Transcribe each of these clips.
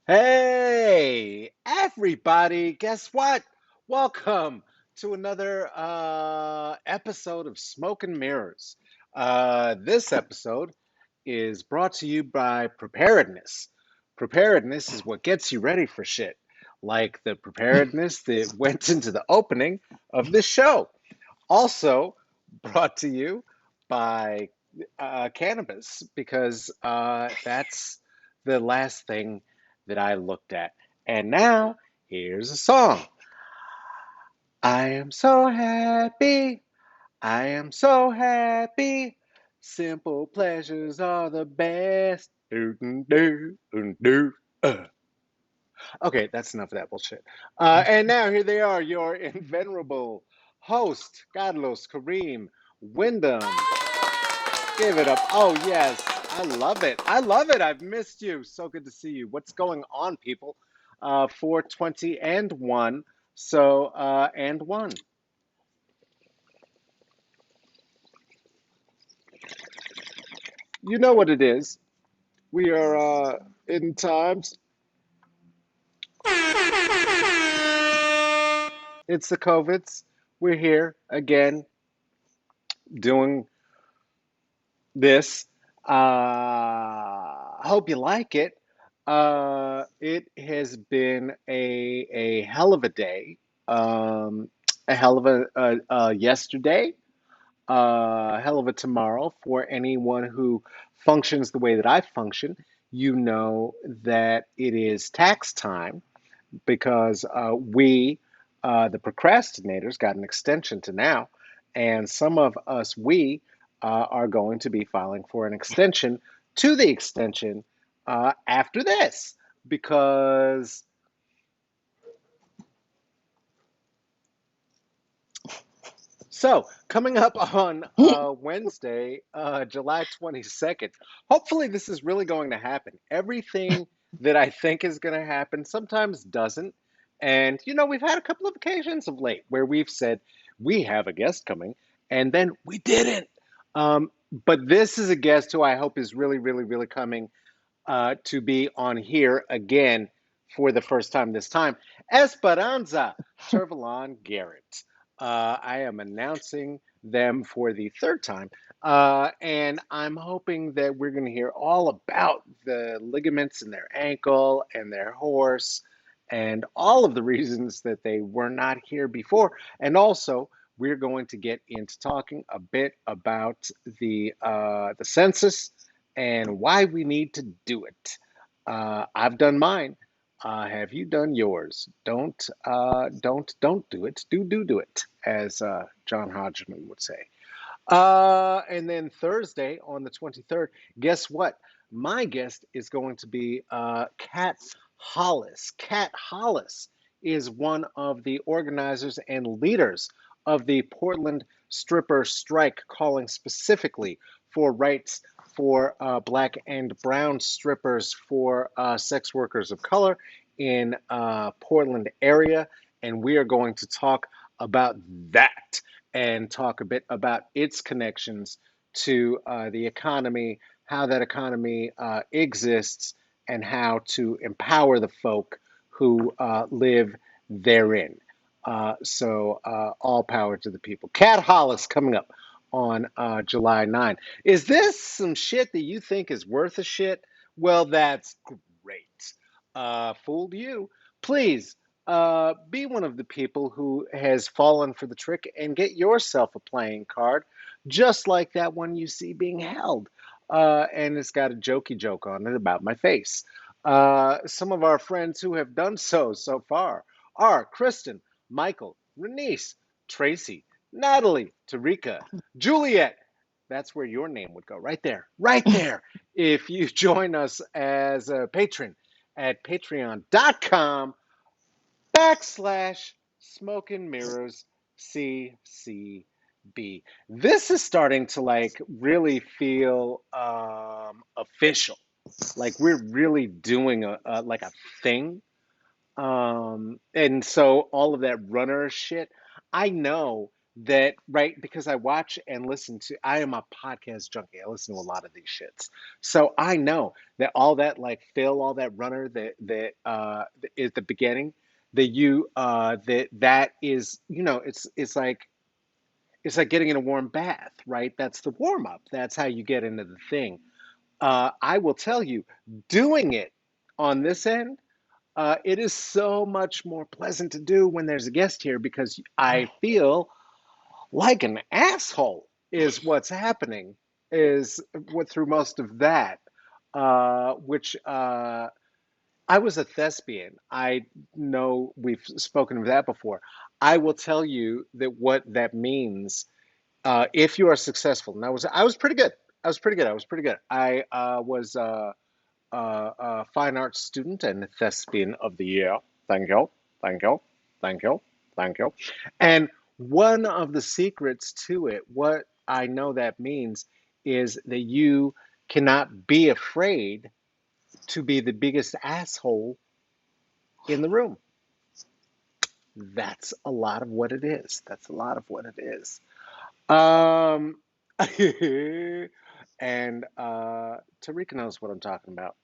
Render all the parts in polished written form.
Hey, everybody, guess what? Welcome to another episode of Smoke and Mirrors. This episode is brought to you by preparedness. Preparedness is what gets you ready for shit, like the preparedness that went into the opening of this show. Also brought to you by cannabis, because that's the last thing that I looked at. And now, here's a song. I am so happy. I am so happy. Simple pleasures are the best. Uh. Okay, that's enough of that bullshit. And now here they are, your invenerable host, Carlos Kareem Wyndham. Give it up. Oh, yes. I love it. I love it. I've missed you. So good to see you. What's going on, people? 420 and 1. So, and 1. You know what it is. We are in times. It's the COVIDs. We're here again doing this. Hope you like it. It has been a hell of a day, um, a hell of a yesterday, a hell of a tomorrow for anyone who functions the way that I function. You know that it is tax time because the procrastinators, got an extension to now, and some of us, are going to be filing for an extension to the extension after this because coming up on Wednesday, July 22nd, hopefully this is really going to happen. Everything that I think is going to happen sometimes doesn't. And, we've had a couple of occasions of late where we've said we have a guest coming, and then we didn't. But this is a guest who I hope is really, really, really coming to be on here again for the first time this time. Esperanza Turvalon Garrett. I am announcing them for the third time. And I'm hoping that we're going to hear all about the ligaments in their ankle and their horse and all of the reasons that they were not here before. And also, we're going to get into talking a bit about the census and why we need to do it. I've done mine. Have you done yours? Don't do it. Do it, as John Hodgman would say. And then Thursday on the 23rd, guess what? My guest is going to be Kat Hollis. Kat Hollis is one of the organizers and leaders of the Portland stripper strike, calling specifically for rights for black and brown strippers, for sex workers of color in Portland area. And we are going to talk about that and talk a bit about its connections to the economy, how that economy exists, and how to empower the folk who live therein. All power to the people. Cat Hollis coming up on July 9. Is this some shit that you think is worth a shit? Well, that's great. Fooled you. Please be one of the people who has fallen for the trick and get yourself a playing card, just like that one you see being held. And it's got a jokey joke on it about my face. Some of our friends who have done so far are Kristen, Michael, Renice, Tracy, Natalie, Tarika, Juliet. That's where your name would go, right there, right there. If you join us as a patron at patreon.com/smoke and mirrors CCB. This is starting to like really feel official. Like we're really doing a thing. And so all of that runner shit, I know that, right, because I watch and listen to, I am a podcast junkie. I listen to a lot of these shits. So I know that all that, like Phil, all that runner that is the beginning, that that is, it's like getting in a warm bath, right? That's the warm up. That's how you get into the thing. I will tell you, doing it on this end, it is so much more pleasant to do when there's a guest here because I feel like an asshole is what's happening is what through most of that, which I was a thespian. I know we've spoken of that before. I will tell you that what that means if you are successful. And I was pretty good. I was pretty good. I was pretty good. I was a fine arts student and thespian of the year. Thank you, thank you, thank you, thank you. And one of the secrets to it, what I know that means, is that you cannot be afraid to be the biggest asshole in the room. That's a lot of what it is. That's a lot of what it is. Um, and Tarika knows what I'm talking about.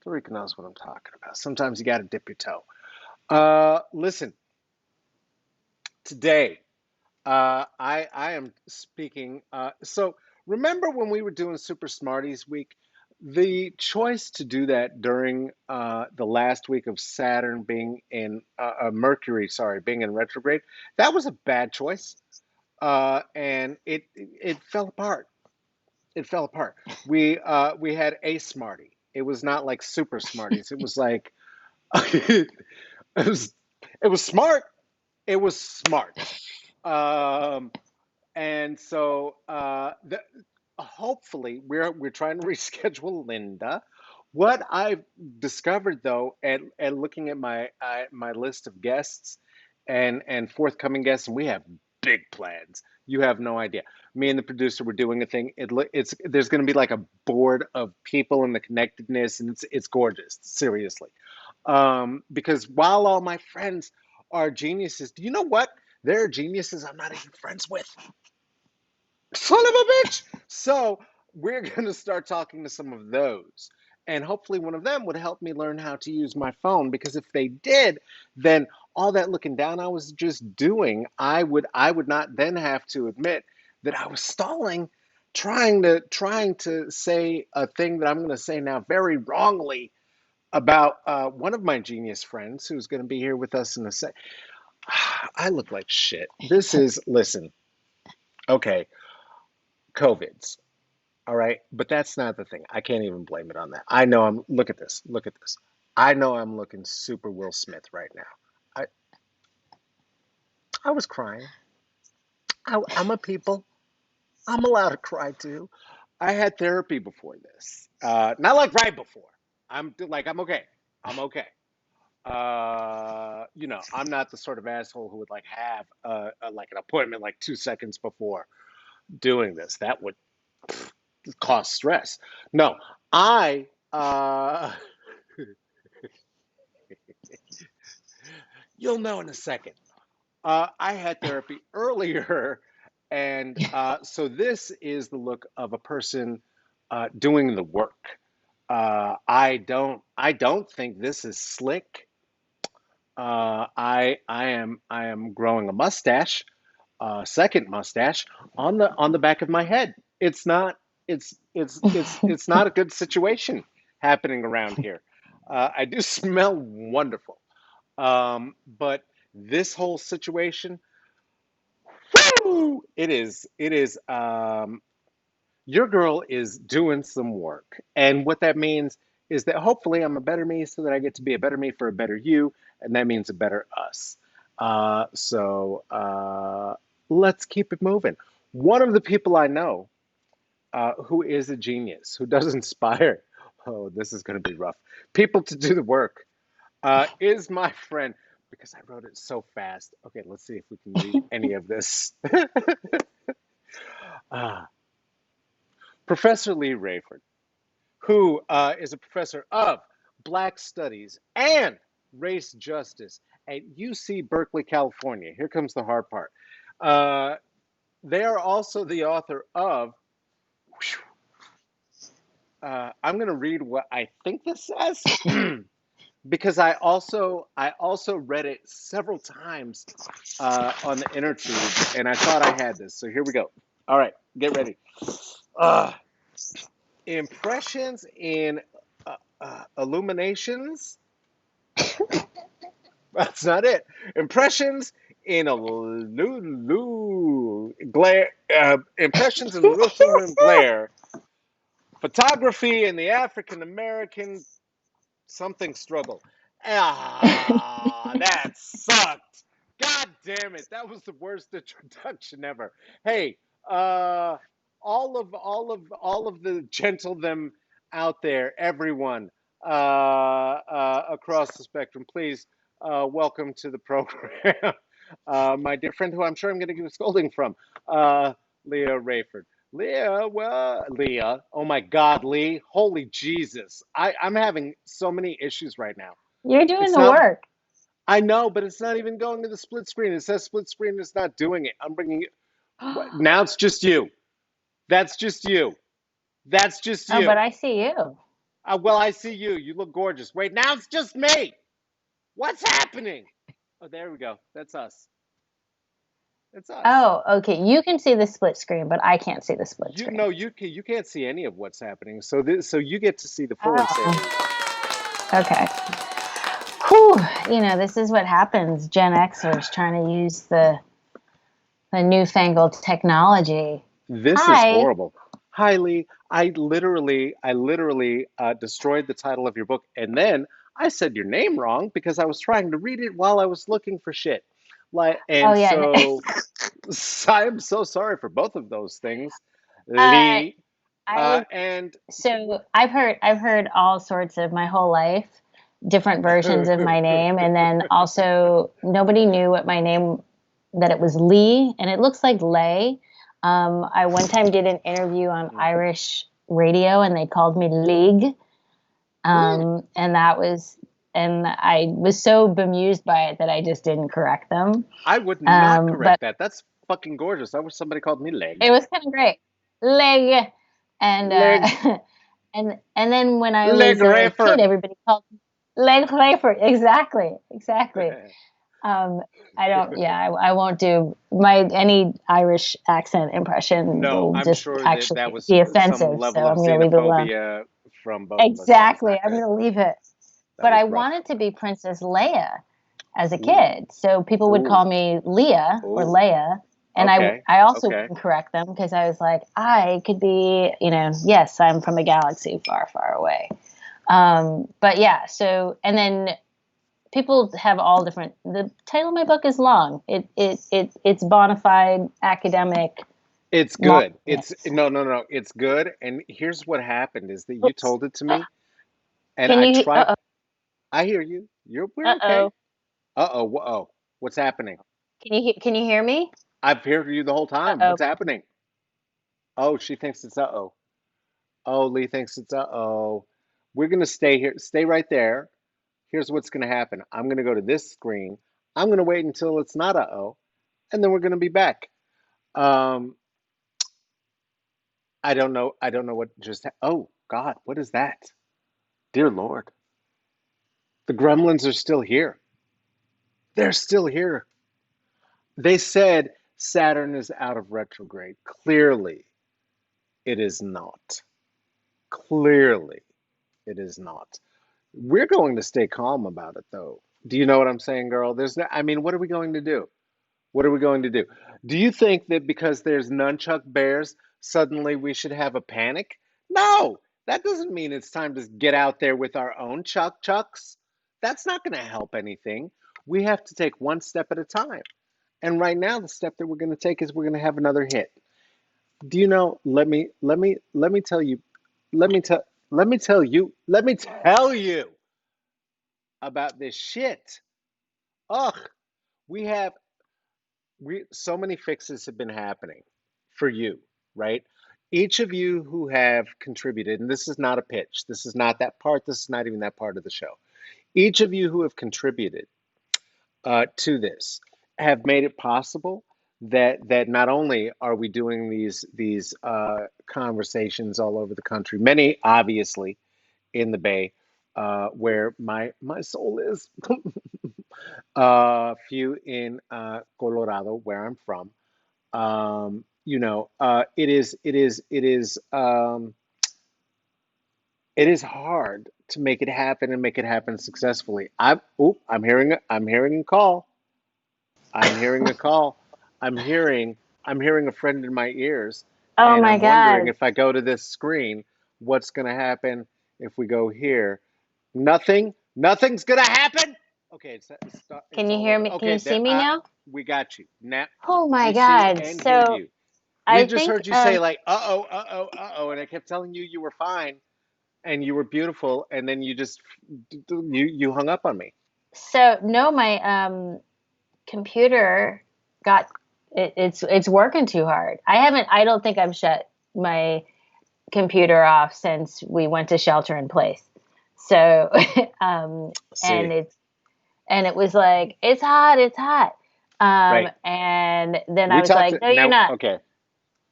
Tarika knows what I'm talking about. Sometimes you got to dip your toe. Listen, today I am speaking. So remember when we were doing Super Smarties Week, the choice to do that during the last week of Saturn being in Mercury, sorry, being in retrograde, that was a bad choice, and it fell apart. It fell apart. We had a Smartie. It was not like Super Smarties. It was like it was it was smart. It was smart. Um, and so hopefully we're trying to reschedule Linda. What I've discovered though, at looking at my list of guests and forthcoming guests, and we have big plans. You have no idea. Me and the producer were doing a thing. It's there's going to be like a board of people and the connectedness, and it's gorgeous. Seriously, because while all my friends are geniuses, do you know what? There are geniuses I'm not even friends with. Son of a bitch. So we're going to start talking to some of those. And hopefully one of them would help me learn how to use my phone because if they did, then all that looking down I was just doing, I would not then have to admit that I was stalling trying to say a thing that I'm going to say now very wrongly about one of my genius friends who's going to be here with us in a sec. I look like shit. This is listen. Okay, COVID's. All right. But that's not the thing. I can't even blame it on that. I know look at this. Look at this. I know I'm looking super Will Smith right now. I was crying. I'm a people. I'm allowed to cry too. I had therapy before this. Not like right before. I'm okay. I'm okay. I'm not the sort of asshole who would like have like an appointment like 2 seconds before doing this. That would cause stress. No, I you'll know in a second. I had therapy earlier, and so this is the look of a person doing the work. I don't think this is slick. I am growing a mustache, second mustache on the back of my head. It's not it's not a good situation happening around here. I do smell wonderful, but this whole situation, woo, it is your girl is doing some work. And what that means is that hopefully I'm a better me so that I get to be a better me for a better you, and that means a better us. So let's keep it moving. One of the people I know who is a genius, who does inspire, oh, this is going to be rough, people to do the work, is my friend, because I wrote it so fast. Okay, let's see if we can read any of this. uh, Professor Leigh Raiford, who is a professor of Black Studies and Race Justice at UC Berkeley, California. Here comes the hard part. they are also the author of. I'm going to read what I think this says because I also read it several times on the inner tubes, and I thought I had this. So here we go. All right, get ready. Uh, Impressions in illuminations. That's not it. Impressions in a glare. Impressions in Lutheran glare. Photography in the African American something struggle. Ah, that sucked. God damn it. That was the worst introduction ever. Hey, uh all of the gentle them out there, everyone across the spectrum, please welcome to the program. My dear friend who I'm sure I'm going to get a scolding from, Leigh Raiford. Leah. Oh my God, Leigh. Holy Jesus. I'm having so many issues right now. You're doing It's the not, work. I know, but it's not even going to the split screen. It says split screen is not doing it. I'm bringing it. What? Oh, Now it's just you. That's just you. That's just but you. I see you. Well, I see you. You look gorgeous. Wait, now it's just me. What's happening? Oh, there we go. That's us. It's us. Oh, okay. You can see the split screen, but I can't see the split You screen. know you can't see any of what's happening. So you get to see the full and Oh, salient. okay. Whew. This is what happens. Gen Xers trying to use the newfangled technology. This is Hi. horrible. Highly, I literally destroyed the title of your book, and then I said your name wrong because I was trying to read it while I was looking for shit. Like, Oh and yeah. so, I'm so sorry for both of those things, Uh, Lee. I And so I've heard all sorts of my whole life, different versions of my name, and then also nobody knew what my name that it was Lee, and it looks like Lay. I one time did an interview on Irish radio, and they called me League, and and I was so bemused by it that I just didn't correct them. I would not But correct that. That's fucking gorgeous. I wish somebody called me it Leg. was kind of great, Leg, and Leg, and then when I Leg was a kid, Rayford. everybody called me Leg Raiford. Exactly, exactly. Um, I don't. Yeah, I won't do my any Irish accent impression. No, Will I'm just sure that that actually was be some offensive. So level of I'm going to leave it alone. xenophobia from both of us. That was Exactly. not I'm good. going to leave it. That But was I rough. wanted to be Princess Leia as a Ooh, kid. So people would call ooh, me Leah or ooh. Leia. And I, Okay, I also okay. wouldn't correct them because I was like, I could be, yes, I'm from a galaxy far, far away. But yeah, so, and then people have all different, the title of my book is long. It's bona fide academic It's good. It's longness. no, no, no. It's good. And here's what happened is that you Oops. told it to me, and Can I you, tried. uh-oh, I hear you. We're okay. uh-oh. Uh-oh, uh-oh. What's happening? Can you hear me? I've heard you the whole time. Uh-oh. What's happening? Oh, she thinks it's uh-oh. Oh, Lee thinks it's uh-oh. We're gonna stay here. Stay right there. Here's what's gonna happen. I'm gonna go to this screen. I'm gonna wait until it's not uh-oh, and then we're gonna be back. Um, I don't know. I don't know what just. Oh God, what is that? Dear Lord, the gremlins are still here. They're still here. They said Saturn is out of retrograde. Clearly, it is not. Clearly, it is not. We're going to stay calm about it, though. Do you know what I'm saying, girl? There's no, I mean, what are we going to do? What are we going to do? Do you think that because there's nunchuck bears, suddenly we should have a panic? No, that doesn't mean it's time to get out there with our own chucks. That's not going to help anything. We have to take one step at a time. And right now, the step that we're going to take is we're going to have another hit. Do you know? Let me tell you, let me tell, let me tell you about this shit. Ugh, we have so many fixes have been happening for you, right? Each of you who have contributed, and this is not a pitch, this is not that part, this is not even that part of the show. Each of you who have contributed to this have made it possible that not only are we doing these conversations all over the country, many obviously in the Bay, where my soul is, few in Colorado, where I'm from. It is hard to make it happen and make it happen successfully. I'm hearing a call. I'm hearing a call. I'm hearing I'm hearing a friend in my ears, Oh and my I'm wondering God. if I go to this screen, what's going to happen if we go here? Nothing's going to happen. Okay, it's Can you all hear over. me? Can Okay, you see me now? we got you. Now Oh my we see God. and hear So you. We I just think heard you say like, uh-oh, uh-oh, uh-oh, and I kept telling you you were fine and you were beautiful, and then you just you hung up on me. so. No, my computer got it's working too hard. I don't think I've shut my computer off since we went to shelter in place. So and See, it was like it's hot. right. And then I We was talked like, no, you're now, not. okay.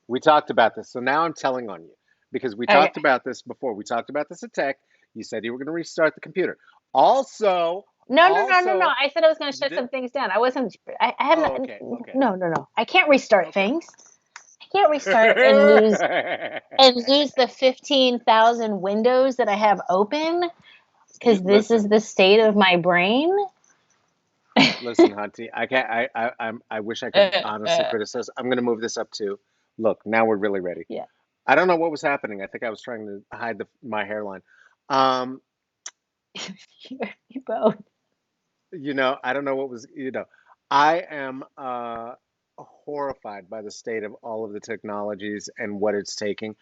We talked about this. So now I'm telling on you because we Okay. talked about this before. We talked about this at tech. You said you were going to restart the computer. Also, No, no, no, no, no. also, I said I was going to you shut did. some things down. I wasn't. I have Oh, not. okay, okay, No, no, no. I can't restart okay. things. I can't restart and lose the 15,000 windows that I have open because this is Listen, the state of my brain. listen, Hunty. I can't. I wish I could honestly Uh, criticize. I'm going to move this up to. Look, now we're really ready. yeah. I don't know what was happening. I think I was trying to hide my hairline. Um, You both. I don't know what was, I am horrified by the state of all of the technologies and what it's taking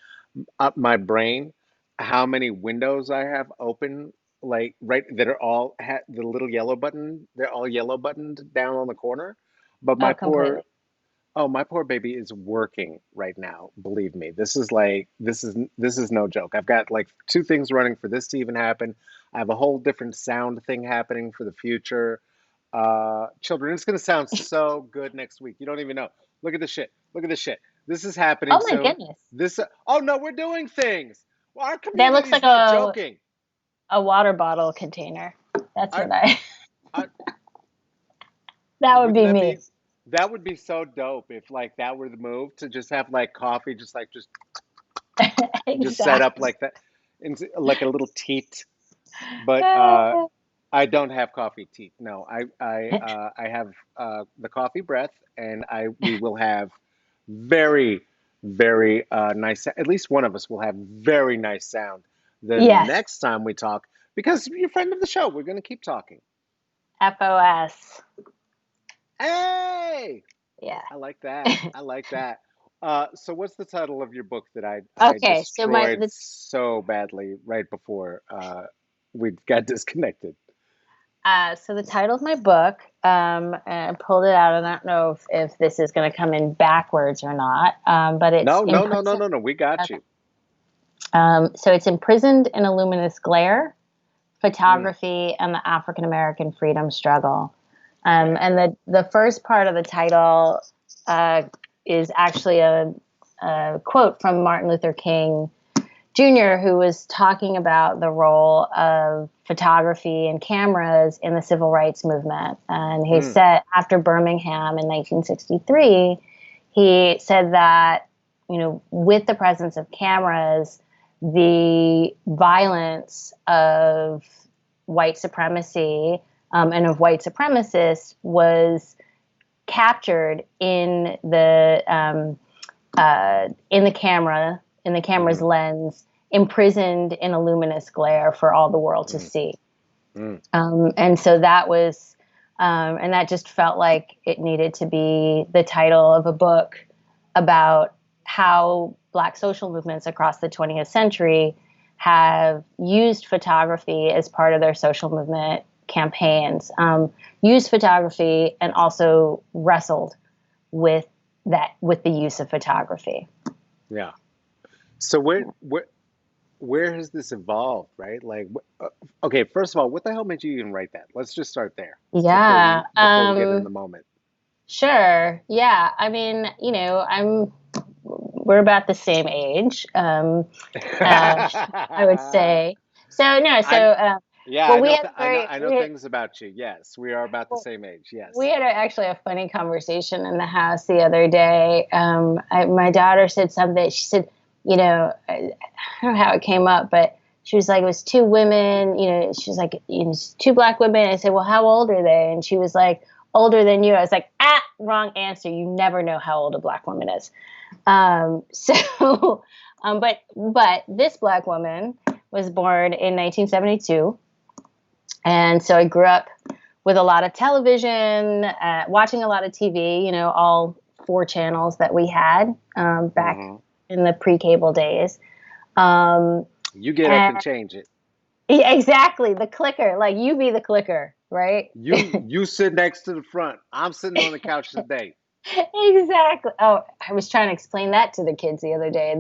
up my brain, how many windows I have open, like right that are all ha the little yellow button, they're all yellow buttoned down on the corner. But Oh, completely. my poor baby is working right now. Believe me, this is no joke. I've got like two things running for this to even happen. I have a whole different sound thing happening for the future. Children, it's gonna sound so good next week. You don't even know. Look at this shit. Look at this shit. This is happening Oh my soon. goodness. Oh no, we're doing things. Well, our That looks community's like not joking. a water bottle container. That's I, what I. I That would wouldn't be that me. be that would be so dope if like that were the move to just have like coffee, just set up Exactly. like that, like a little teat. But I don't have coffee teat. No, I have the coffee breath, and I we will have very very nice. At least one of us will have very nice sound the Yes. next time we talk because you're a friend of the show. We're going to keep talking. FOS. Hey, Yeah. I like that. I like that. So what's the title of your book that I Okay. So destroyed so badly right before we got disconnected? the title of my book, I pulled it out, and I don't know if this is going to come in backwards or not, but it's No, no, no, no, imprisoned. no, no. We got Okay. you. So it's imprisoned in a luminous glare: Mm, photography and the African American freedom struggle. yeah. And the first part of the title uh, is actually a quote from Martin Luther King Jr., who was talking about the role of photography and cameras in the civil rights movement. And he Mm, said after Birmingham in 1963, he said that, with the presence of cameras, the violence of white supremacy and of white supremacists was captured in the camera, in the camera's mm, lens, imprisoned in a luminous glare for all the world to mm, see. mm, And so that was, and that just felt like it needed to be the title of a book about how Black social movements across the 20th century have used photography as part of their social movement campaigns, used photography and also wrestled with with the use of photography. yeah. So where has this evolved, right? Like, okay, first of all, what the hell made you even write that? Let's just start there Yeah. before we get in the moment. Sure. Yeah. I mean, we're about the same age. Uh, I would say. So no. I yeah, Well, we had a I know things about you. Yes, we are about the well, same age. we Yes. had actually a funny conversation in the house the other day. My daughter said something. She said, I don't know how it came up, but she was like, it was two women. She was like, two black women. I said, well, how old are they? And she was like, older than you. I was like, wrong answer. You never know how old a black woman is. So, but this black woman was born in 1972, and so I grew up with a lot of television, watching a lot of TV. All four channels that we had back Hmm. in the pre-cable days. Um, You get up and and change it. yeah, exactly, the clicker, like you be the clicker, right? You sit next to the front. I'm sitting on the couch today. Exactly. Oh, I was trying to explain that to the kids the other day.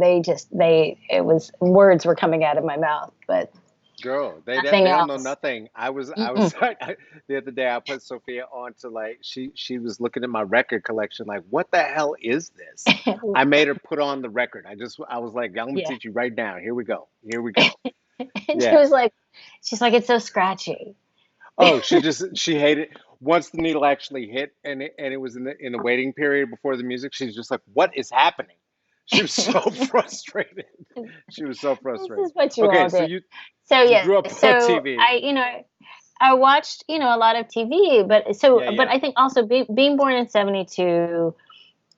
It was words were coming out of my mouth, but Girl, nothing they don't know else. nothing. I Mm-mm. was the other day I put Sophia on to like she was looking at my record collection like what the hell is this? I made her put on the record. I was like, I'm gonna Yeah. teach you right now. Here we go. Here we go. And Yeah. she's like, it's so scratchy. Oh, she hated once the needle actually hit and it was in the waiting period before the music. She's just like, what is happening? She was so frustrated. She was so This frustrated. is what you Okay, all so did. you So you yeah, grew up on so TV. I watched, a lot of TV, Yeah, but yeah. I think also being born in 72,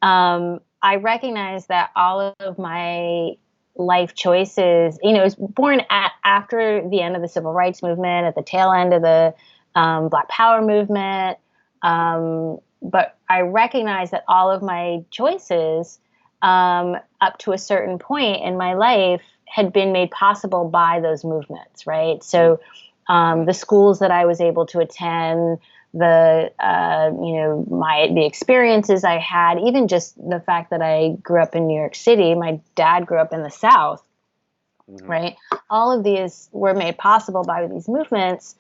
I recognize that all of my life choices, I was born after the end of the civil rights movement, at the tail end of the Black Power movement. But I recognize that all of my choices, up to a certain point in my life, had been made possible by those movements, right? Mm, So the schools that I was able to attend, the experiences I had, even just the fact that I grew up in New York City. My dad grew up in the South, hmm. right? All of these were made possible by these movements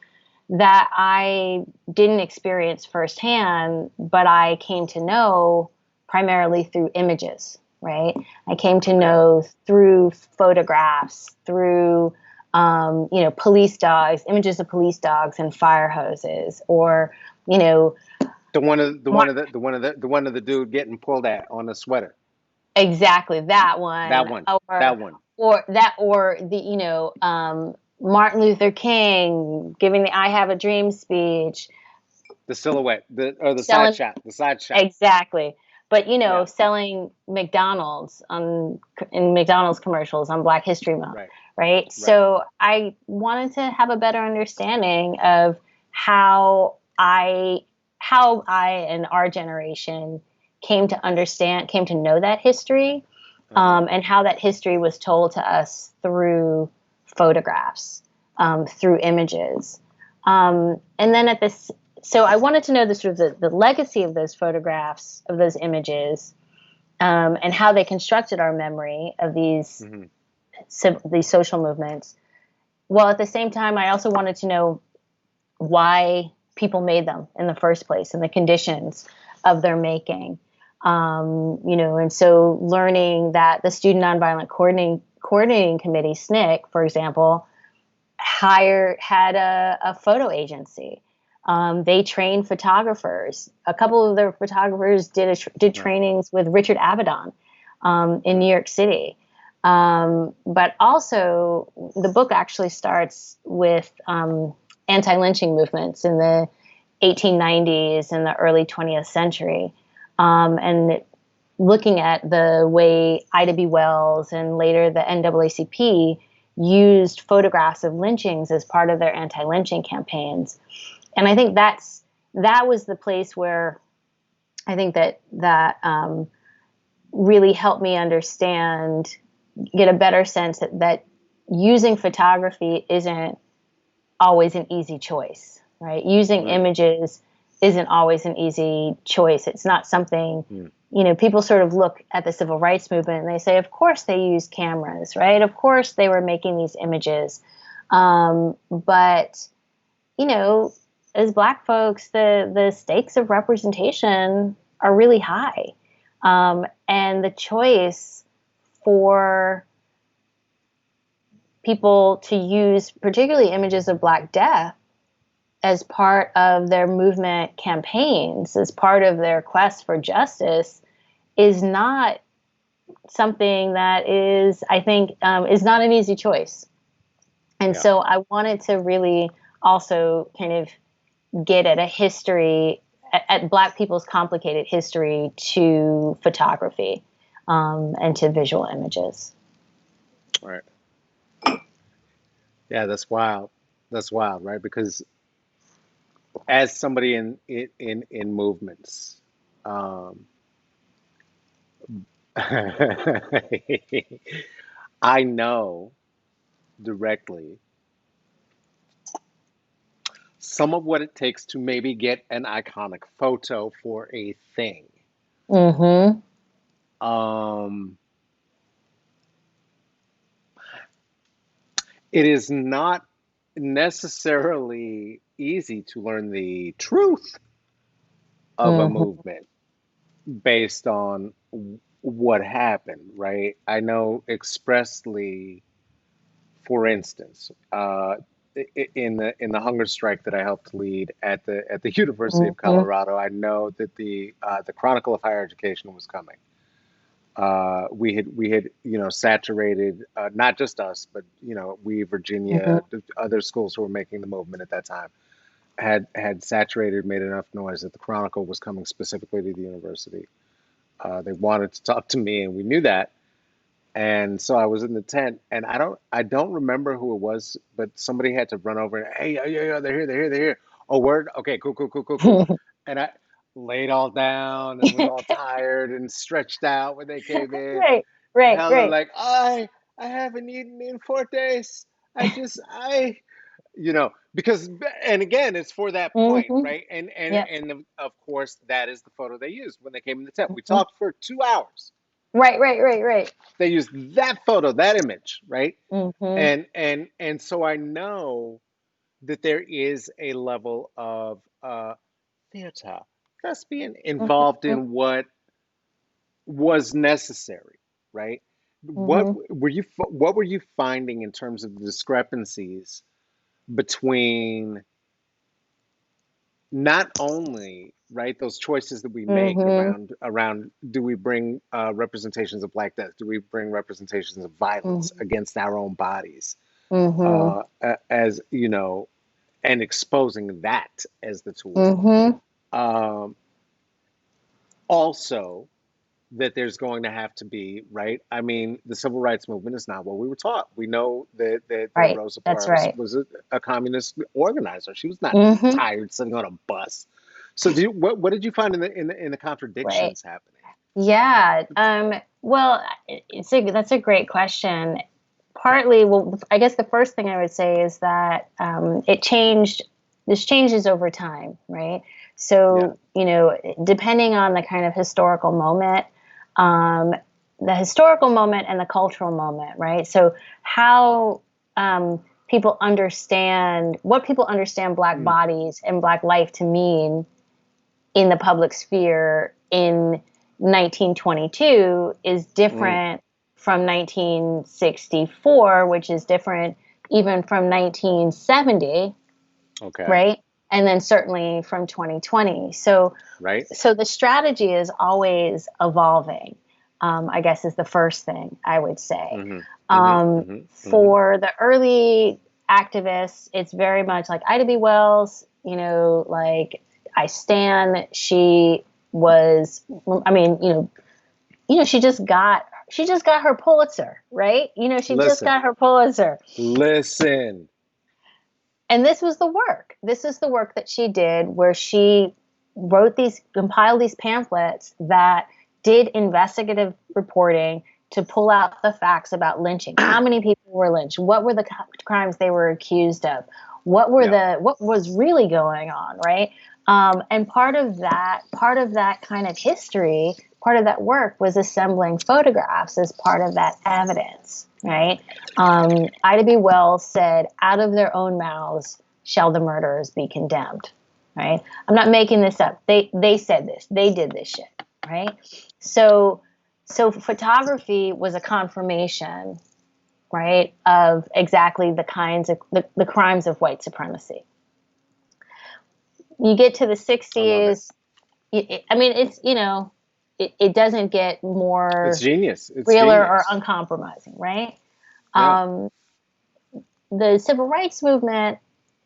that I didn't experience firsthand, but I came to know primarily through images, right? I came to Okay. know through photographs, through police dogs, images of police dogs and fire hoses, or you know, mar- The one of the dude getting pulled at on a sweater. exactly that That one, one. or That one. the Martin Luther King giving the "I Have a Dream" speech, The silhouette. The side selling. shot. The side shot. Exactly. But Yeah. selling McDonald's in McDonald's commercials on Black History Month, Right. right? Right. So I wanted to have a better understanding of how I and our generation came to know that history, Uh-huh. and how that history was told to us through photographs, through images. And then so I wanted to know the sort of the legacy of those photographs, of those images, and how they constructed our memory of Hmm. these social movements. While at the same time, I also wanted to know why people made them in the first place and the conditions of their making. And so learning that the Student Nonviolent Coordinating Committee, SNCC, for example, had a photo agency. They trained photographers. A couple of their photographers did Right. trainings with Richard Avedon in New Right. York City. But also, the book actually starts with anti-lynching movements in the 1890s and the early 20th century, and looking at the way Ida B. Wells and later the NAACP used photographs of lynchings as part of their anti-lynching campaigns. And I think that was the place where I think that really helped me understand, get a better sense that using photography isn't always an easy choice, right? Using Right. images isn't always an easy choice. It's not something, Mm. people sort of look at the civil rights movement and they say, of course they used cameras, right? Of course they were making these images. But, you know, as Black folks, the stakes of representation are really high. And the choice for people to use particularly images of Black Death as part of their movement campaigns, as part of their quest for justice, is not something that is, I think, is not an easy choice. And Yeah. so I wanted to really also kind of get at a history, at Black people's complicated history to photography, and to visual images. All right. Yeah, that's wild. That's wild, right? Because as somebody in movements, um, I know directly some of what it takes to maybe get an iconic photo for a thing. Mm-hmm. Um, it is not necessarily easy to learn the truth of a Mm-hmm. movement based on what happened, right? I know expressly, for instance, in the hunger strike that I helped lead at the University of Mm-hmm. Colorado, I know that the Chronicle of Higher Education was coming. We had saturated, not just us, but we, Virginia, Mm-hmm. the other schools who were making the movement at that time had saturated, made enough noise that the Chronicle was coming specifically to the university. They wanted to talk to me, and we knew that. And so I was in the tent, and I don't remember who it was, but somebody had to run over and, hey, yeah, yeah, yeah, they're here. Oh, word. Okay, cool, cool, cool, cool, cool. And I laid all down and was all tired and stretched out when they came in. Right, right, Helen right. like, I haven't eaten in 4 days. Because, and again, it's for that point, Mm-hmm. right? Yep. And of course, that is the photo they used when they came in the tent. We Mm-hmm. talked for 2 hours. Right, right, right, right. They used that photo, that image, right? Mm-hmm. And so I know that there is a level of theater, thespian involved Mm-hmm. in what was necessary, right? What Mm-hmm. what were you finding in terms of the discrepancies between not only, right, those choices that we make Mm-hmm. around, do we bring representations of Black Death, do we bring representations of violence Mm-hmm. against our own bodies, Mm-hmm. as and exposing that as the tool. Mm-hmm. Um, Also, that there's going to have to be, right? I mean, the civil rights movement is not what we were taught. We know that Right. Rosa That's Parks right. was a communist organizer. She was not Mm-hmm. tired sitting on a bus. So, what did you find in the Right. contradictions happening? Yeah. Well, that's a great question. Partly, well, I guess the first thing I would say is that it changed. This changes over time, right? Yeah. So, depending on the kind of um, historical moment and the cultural moment, right? So, how people understand what people understand Black Mm, bodies and Black life to mean in the public sphere in 1922 is mm, different from 1964, which is different even from 1970, okay. right? And then certainly from 2020. So, Right. so the strategy is always evolving. I guess is the first thing I would say. Mm-hmm. Mm-hmm. Mm-hmm. Mm-hmm. For the early activists, it's very much like Ida B. Wells, like I stand. She was, I mean, she just got her Pulitzer, right? She just Listen. got her Pulitzer. Listen. And this was the work. This is the work that she did where she compiled these pamphlets that did investigative reporting to pull out the facts about lynching. How many people were lynched? What were the crimes they were accused of? Yeah. What was really going on, right? And part of that kind of history, part of that work was assembling photographs as part of that evidence, right? Ida B. Wells said, "Out of their own mouths shall the murderers be condemned." Right? I'm not making this up. They said this. They did this shit. right? So, so photography was a confirmation, right, of exactly the kinds of the crimes of white supremacy. You get to the I love it. 60s, I mean, it's, it doesn't get It's more genius. It's realer or genius. uncompromising, right? Yeah. Um, the civil rights movement,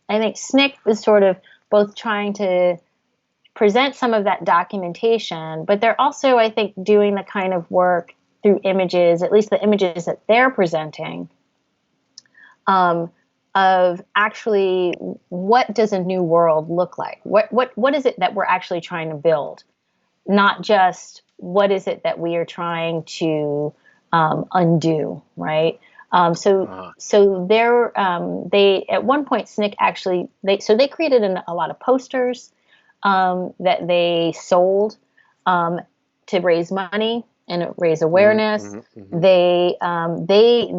I think SNCC was sort of both trying to present some of that documentation, but they're also, I think, doing the kind of work through images, at least the images that they're presenting, um, of actually what does a new world look like? What is it that we're actually trying to build? Not just what is it that we are trying to undo, right? So Uh-huh. so they at one point SNCC actually they created a lot of posters that they sold um, to raise money and raise Hmm. awareness. Hmm. Hmm. They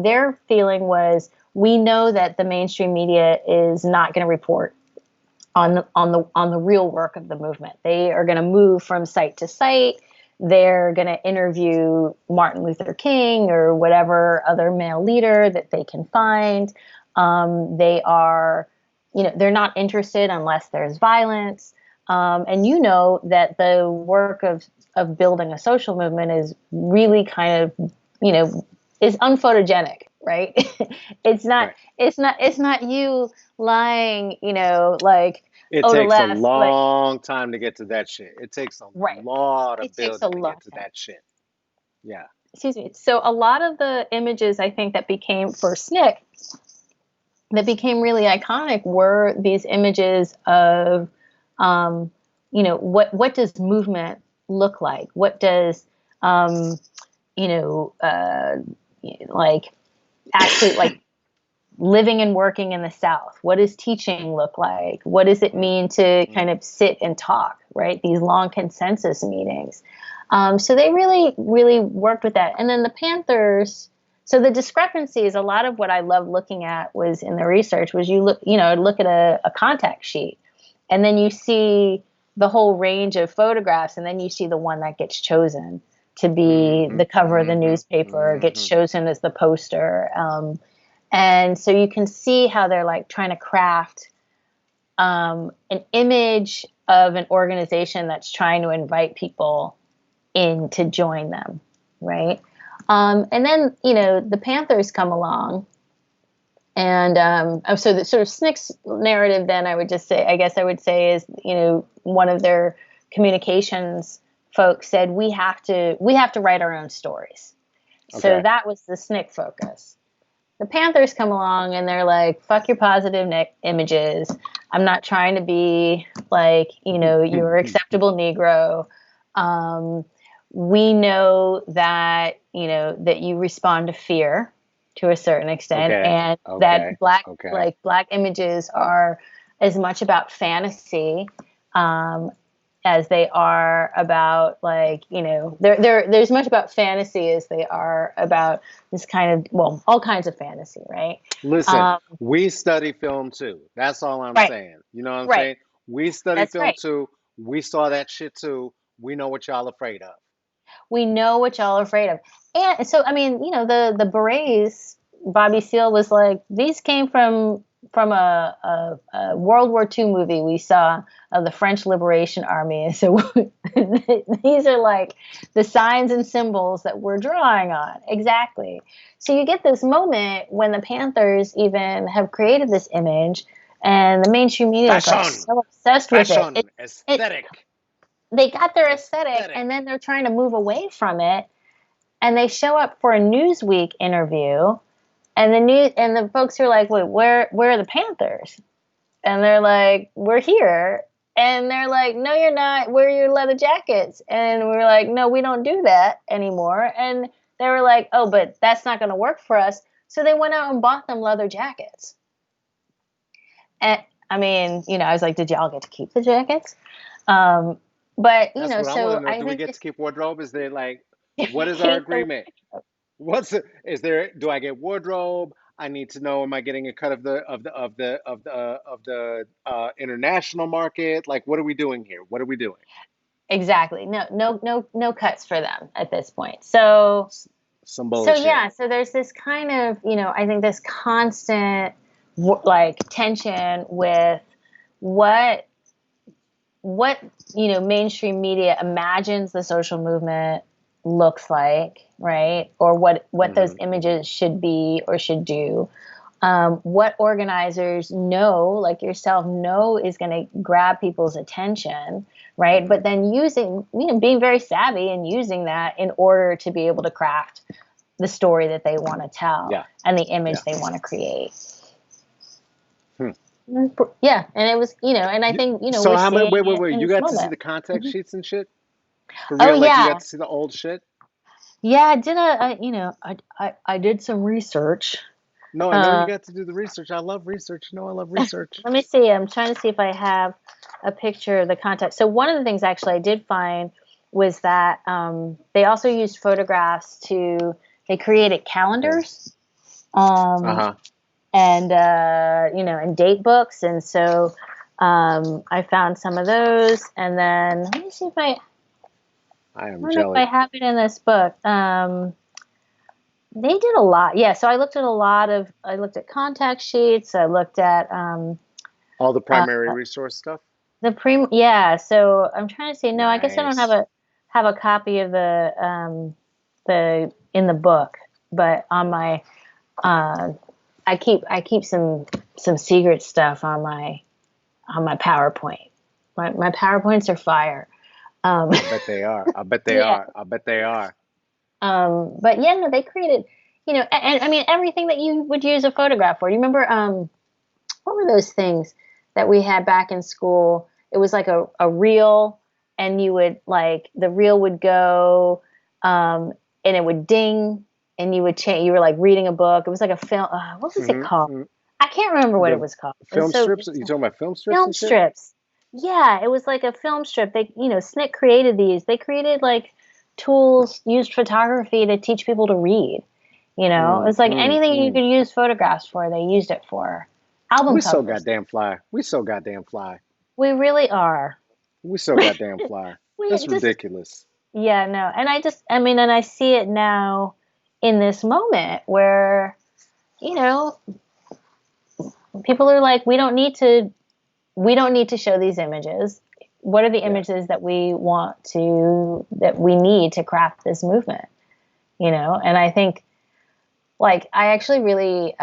their feeling was, we know that the mainstream media is not going to report on the real work of the movement. They are going to move from site to site. They're going to interview Martin Luther King or whatever other male leader that they can find. They are, they're not interested unless there's violence. And you know that the work of building a social movement is really kind of, is unphotogenic, right? it's not Right. it's not you lying, like, It oh, to takes a left, like, long time to get to that shit. It takes a right. lot It of takes a building to long get to time. that shit. Yeah. Excuse me. So a lot of the images I think that became for SNCC that became really iconic were these images of, um, what does movement look like? What does, um, you know, uh, like actually like living and working in the South? What does teaching look like? What does it Mm. mean to Mm. kind of sit and talk, right? These long consensus meetings. So they really, really worked with that. And then the Panthers, so the discrepancies, a lot of what I loved looking at was in the research was look at a contact sheet and then you see the whole range of photographs and then you see the one that gets chosen to be Hmm. the cover of the Hmm. newspaper, gets Hmm. chosen as the poster. And so you can see how they're like trying to craft an image of an organization that's trying to invite people in to join them, right? And then the Panthers come along, and so the sort of SNCC's narrative. Then I would just say, I guess I would say, is one of their communications folks said we have to write our own stories. So Okay. that was the SNCC focus. The Panthers come along and they're like, fuck your positive images. I'm not trying to be like, you're acceptable Negro. Um, we know that, that you respond to fear to a certain extent, Okay. and Okay. that Okay. black images are as much about fantasy um, as they are about, like, they're as much about fantasy as they are about this kind of, well, all kinds of fantasy, right? Listen, um we study film too. That's all I'm right, saying. You know what I'm right, saying? We study that's film right. too. We saw that shit too. We know what y'all afraid of. We know what y'all are afraid of. And so, I mean, the berets, Bobby Seale was like, these came from a World War II movie we saw of the French Liberation Army. And so these are like the signs and symbols that we're drawing on. Exactly. So you get this moment when the Panthers even have created this image, and the mainstream media is like Fashion, so obsessed with it. fashion, It aesthetic, they got their aesthetic, and aesthetic. then they're trying to move away from it, and they show up for a Newsweek interview, and the folks are like, "Wait, where are the Panthers?" And they're like, "We're here." And they're like, "No, you're not. Wear your leather jackets." And we're like, "No, we don't do that anymore." And they were like, "Oh, but that's not going to work for us." So they went out and bought them leather jackets. And I mean, I was like, "Did y'all get to keep the jackets?" Um, but That's what I want to so know. I Do we think get to keep wardrobe? Is there like, what is our keep the agreement? What's it? Is there? Do I get wardrobe? I need to know. Am I getting a cut of the international market? Like, what are we doing here? What are we doing? exactly. No cuts for them at this point. So S- Some so bullshit. yeah, so there's this kind of, I think this constant like tension with what what mainstream media imagines the social movement looks like, right? Or what those Hmm. images should be or should do. What organizers know, like yourself, know is going to grab people's attention, right? Hmm. But then using, being very savvy and using that in order to be able to craft the story that they want to tell Yeah. and the image Yeah. they want to create. Hmm. Yeah, and it was, and I You, think, so we're how many? seeing Wait, wait, it wait. in You this got to see moment. the contact Mhm. sheets and shit for Oh real? Like you got yeah, to see the old shit? yeah. I did I did some research. No, I know you Uh, got to do the research. I love research. You know, I love research. Let me see. I'm trying to see if I have a picture of the contact. So one of the things actually I did find was that they also used photographs to. They created Yeah. calendars. Uh Um, huh. and and date books. And so I found some of those, and then let me see if I I I am don't know if I jelly. have it in this book. They did a lot, yeah. So I looked at I looked at contact sheets. I looked at All the uh, primary resource stuff. yeah. So I'm trying to say no. I guess I don't Nice. have a copy of the in the book, but on my uh, I keep some secret stuff on my PowerPoint. My PowerPoints are fire. Um, I bet they are. I bet they yeah. are. I bet they are. But yeah, no, they created, and I mean everything that you would use a photograph for. You remember, what were those things that we had back in school? It was like a reel, and you would like the reel would go, um, and it would ding, and you would change. You were like reading a book. It was like a film. What was it Hmm. called? I can't remember what it The was called. film strips. You talking about film strips Film and shit? strips. Yeah, it was like a film strip. SNCC created these. They created like tools, used photography to teach people to read. Mm, It's like mm, anything you mm. could use photographs for, they used it for. Album We so covers. goddamn fly. We so goddamn fly. We really are. We so goddamn fly. We That's just, ridiculous. yeah, no. And I mean, and I see it now in this moment where, you know, people are like, we don't need to show these images. What are the Yeah. images that we need to craft this movement? And I think, like, I actually really,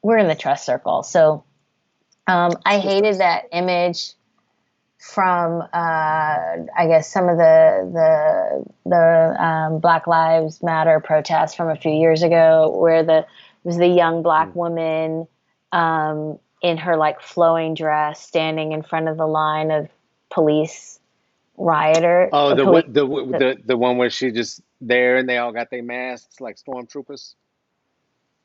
we're in the trust circle. So I It's just hated us. that image from, I guess, some of the Black Lives Matter protests from a few years ago, where it was the young Black Mm. woman in her like flowing dress standing in front of the line of police Oh, the police. what the one where she just there and they all got their masks like stormtroopers.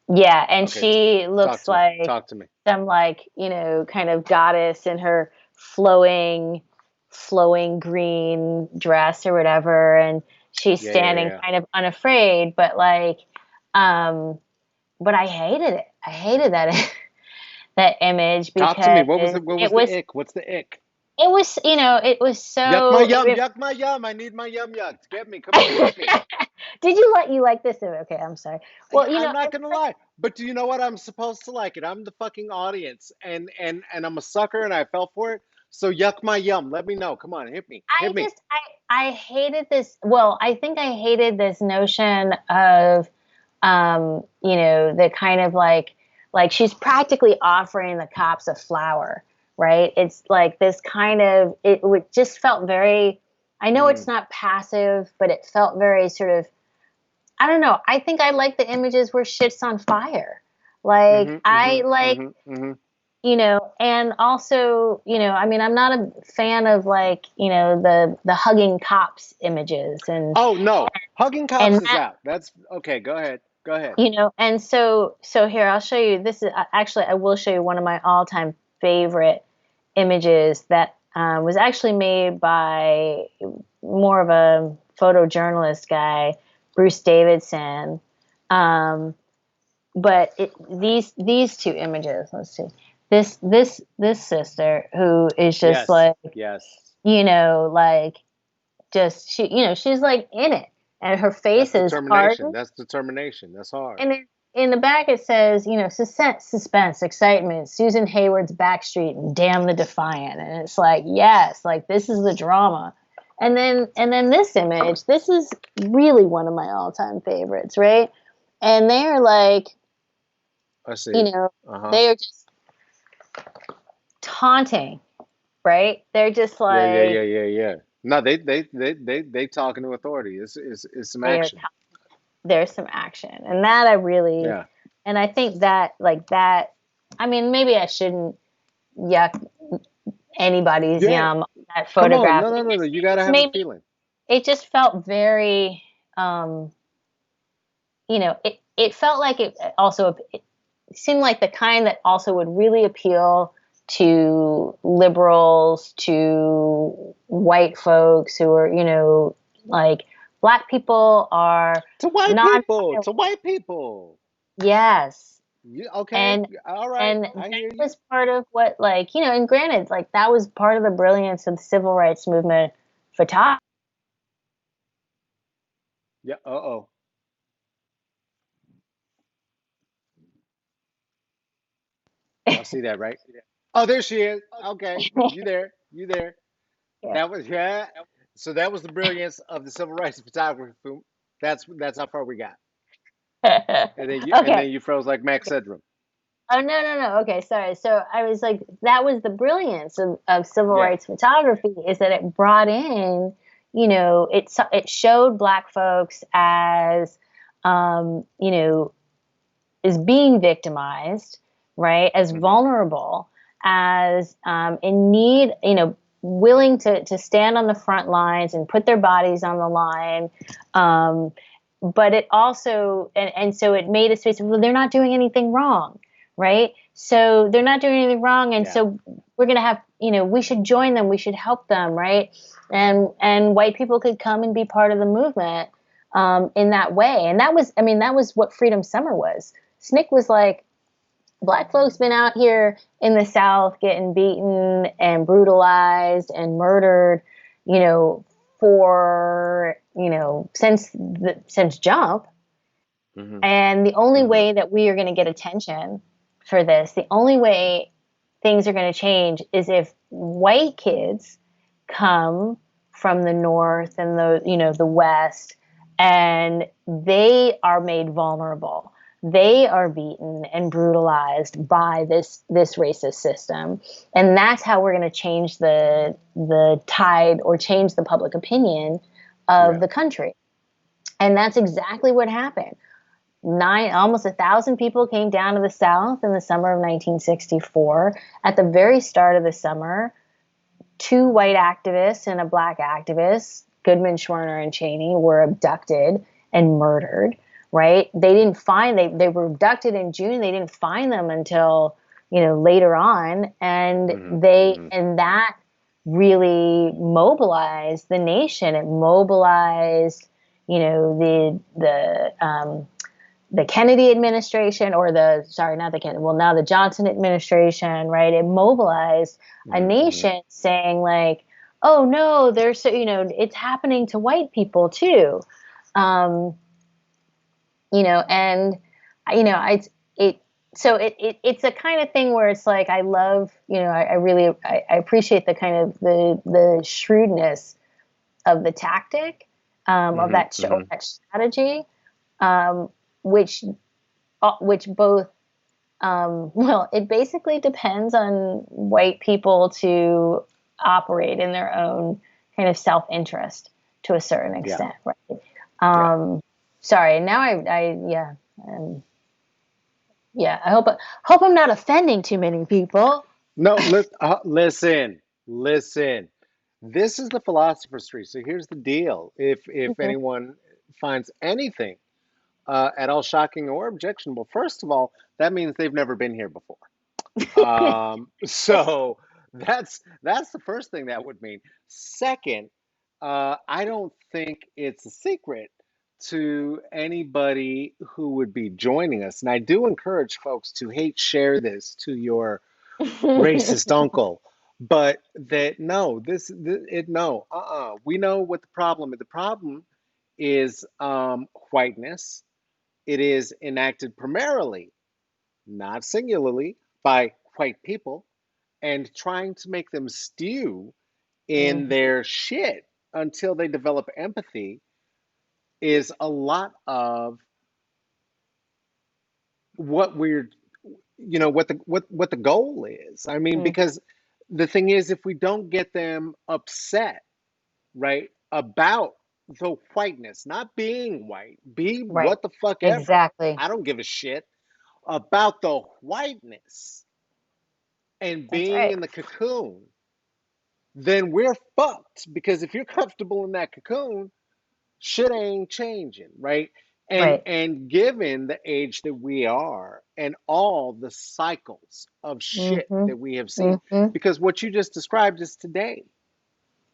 Yeah, and Okay, she talk looks to me. like Talk to me. some like, kind of goddess in her flowing green dress or whatever, and she's Yeah, yeah, standing yeah. kind of unafraid, but like um but I hated it. I hated that that image Talk to me. because What was the ick? What's the ick? it was Yuck my so yum, yuck my yum. I need my yum yucks. Get me. Come on, hit me. Did you like this? Okay, I'm sorry. Well, I'm not it's gonna like lie, but do you know what? I'm supposed to like it. I'm the fucking audience, and I'm a sucker, and I fell for it. So yuck my yum. Let me know. Come on, hit me, hit me. I hated this. Well, I think I hated this notion of, the kind of like she's practically offering the cops a flower, right? It's like this kind of, it would just felt very, I know it's Mm. not passive, but it felt very sort of, I don't know. I think I like the images where shit's on fire. Like, Mhm. I Mhm. like, Mhm. Mhm. and also, I mean, I'm not a fan of like, the hugging cops images Oh no, hugging and cops is that, out. That's okay. Go ahead. Go ahead. and so here, I'll show you. This is actually, I will show you one of my all-time favorite images that was actually made by more of a photojournalist guy, Bruce Davidson. Um, but these two images, let's see. This sister who is just Yes. like, Yes. like, just she's like in it, and her That's face is determination. hardened. That's determination. That's hard. And then in the back it says, suspense, excitement, Susan Hayward's Backstreet, and Damn the Defiant. And it's like, yes, like this is the drama. And then this image, this is really one of my all-time favorites, right? And they're like, I you see. know, Uh-huh. they are just taunting, right? They're just Yeah, yeah, like yeah, yeah, yeah. No, they talking to authority. It's some they're action. there's some action. And that I really Yeah. and I think that like that I mean, maybe I shouldn't yuck anybody's Yeah. yum on that Come on. photograph. No, no, no, no. You It gotta just have a made me feeling. it just felt very um it felt like it seemed like the kind that also would really appeal to liberals, to white folks who are, like black people are To white non people. To white people. yes. You okay? And All right. and I that hear you. was part of what, like, and granted, like that was part of the brilliance of the civil rights movement photography. Yeah. Uh-oh. Y'all see that, right? Oh, there she is. Okay. You there. You there. Yeah. That was yeah. So that was the brilliance of the civil rights photography. That's how far we got. And Okay. then you froze like Max Headroom. Oh, no, no, no. Okay, sorry. So I was like, that was the brilliance of civil Yeah. rights photography, is that it brought in, it showed black folks as, you know, as being victimized, right? As Hmm. vulnerable, as in need, willing to stand on the front lines and put their bodies on the line. Um, but it also, and so it made a space, well, they're not doing anything wrong, right? So they're not doing anything wrong. And Yeah. so we're going to have, we should join them, we should help them, right? And white people could come and be part of the movement in that way. And that was, I mean, that was what Freedom Summer was. SNCC was like, black folks been out here in the South getting beaten and brutalized and murdered, you know, for, since jump. Hmm. And the only Hmm. way that we are going to get attention for this, the only way things are going to change is if white kids come from the north and the west, and they are made vulnerable. They are beaten and brutalized by this racist system, and that's how we're going to change the tide, or change the public opinion of Yeah. the country. And that's exactly what happened. Almost 1,000 people came down to the South in the summer of 1964. At the very start of the summer, two white activists and a black activist, Goodman, Schwerner, and Cheney, were abducted and murdered. Right? They were abducted in June. They didn't find them until later on, and Hmm. Hmm. that really mobilized the nation. It mobilized the Kennedy administration, or the sorry, not the Kennedy, well, now the Johnson administration, right? It mobilized a Hmm. nation saying like, oh no, there's, it's happening to white people too. Um, and it so it's a kind of thing where it's like, I love, I really, I appreciate the kind of the shrewdness of the tactic, of Hmm. or Hmm. that strategy, um, which which both, well, it basically depends on white people to operate in their own kind of self-interest to a certain Yeah. extent, right? Yeah. um Sorry, now yeah, um, yeah, I hope I'm not offending too many people. No, listen, listen. This is the philosopher's tree. So here's the deal. If Mhm. anyone finds anything at all shocking or objectionable, first of all, that means they've never been here before. So that's the first thing that would mean. Second, I don't think it's a secret to anybody who would be joining us, and I do encourage folks to hate share this to your racist uncle. But that no, this it no, we know what the problem is. The problem is whiteness. It is enacted primarily, not singularly, by white people, and trying to make them stew in Hmm. their shit until they develop empathy is a lot of what we're what the goal is. I mean, Hmm. because the thing is, if we don't get them upset, right, about the whiteness, not being white, be Right. what the fuck ever. Exactly. I don't give a shit about the whiteness and That's being right. in the cocoon, then we're fucked. Because if you're comfortable in that cocoon, shit ain't changing, right? And Right. and given the age that we are and all the cycles of shit Hmm. that we have seen, Hmm. because what you just described is today,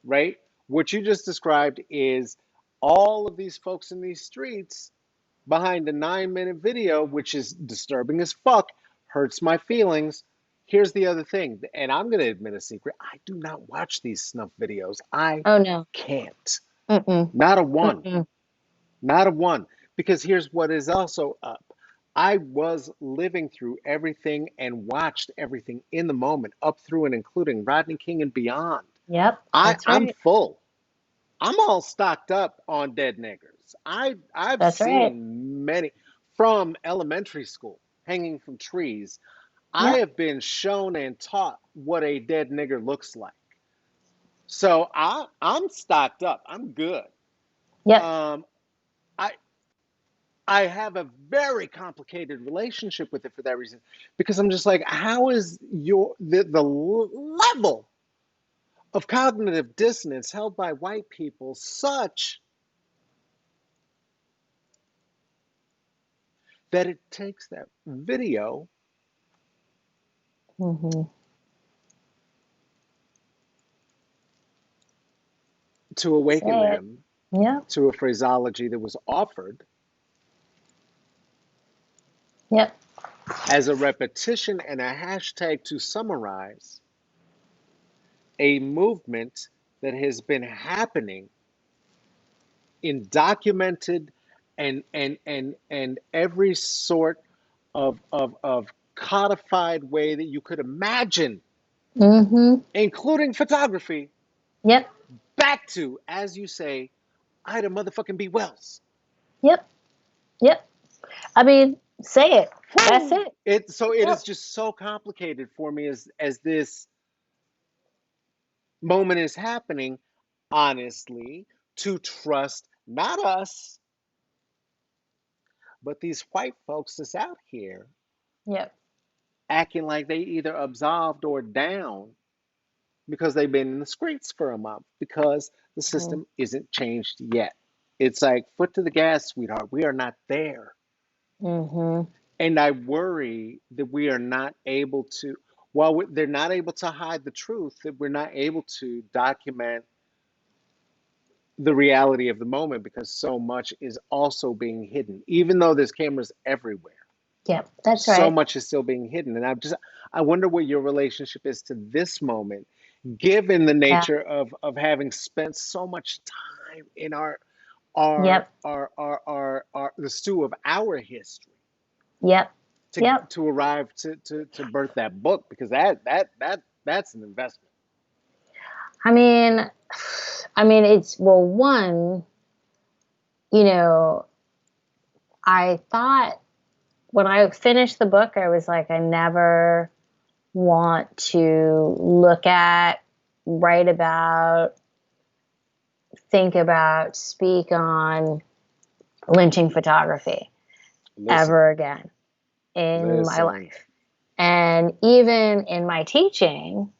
right? What you just described is all of these folks in these streets behind a 9-minute video, which is disturbing as fuck, hurts my feelings. Here's the other thing, and I'm going to admit a secret. I do not watch these snuff videos. I Oh no. can't. Mm-mm. Not a one. Mm-mm. Not a one. Because here's what is also up. I was living through everything and watched everything in the moment, up through and including Rodney King and beyond. Yep. I, That's I'm right. full. I'm all stocked up on dead niggers. I've That's right. seen many from elementary school, hanging from trees. I Yep. have been shown and taught what a dead nigger looks like. So I'm stocked up. I'm good. Yep. Um, I I have a very complicated relationship with it for that reason because I'm just like, how is the level of cognitive dissonance held by white people such that it takes that video Hmm. to awaken Say it. them Yep. to a phraseology that was offered Yep. as a repetition and a hashtag to summarize a movement that has been happening in documented and every sort of codified way that you could imagine, Hmm. including photography, Yep. back to, as you say, Ida motherfucking B. Wells. Yep. Yep. I mean, say it. That's Woo! it. It is Yep. just so complicated for me as this moment is happening, honestly, to trust not us, but these white folks that's out here Yep. acting like they either absolved or down because they've been in the streets for a month because the system isn't changed yet. It's like foot to the gas, sweetheart. We are not there. Mm-hmm. And I worry that we are not able to, while they're not able to hide the truth, that we're not able to document the reality of the moment because so much is also being hidden. Even though there's cameras everywhere, Yep. That's so right. much is still being hidden. And I wonder what your relationship is to this moment, given the Yeah. nature of having spent so much time in Yep. the stew of our history Yep. Yep. to arrive to birth that book, because that's an investment. I mean, it's, well, one, you know, I thought when I finished the book, I was like, I never want to look at, write about, think about, speak on lynching photography Listen, ever again in my listen. life. And even in my teaching,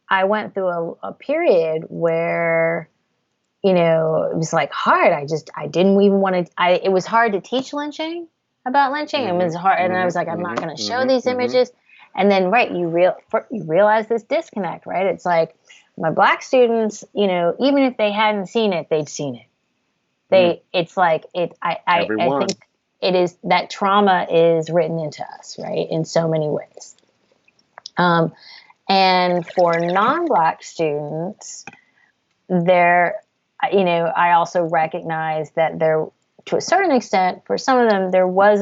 I went through a period where, it was like hard. I didn't even want to, it was hard to teach lynching, about lynching. It Mm-hmm, was hard. And I was mm-hmm, like, I'm not mm-hmm, going to show mm-hmm, these mm-hmm, images. And then, right, you realize this disconnect, right? It's like my black students, even if they hadn't seen it, they'd seen it. mm. It's like I Everyone. think it is that trauma is written into us, right? In so many ways. Um, And for non-Black students, there, I also recognize that there, to a certain extent, for some of them, there was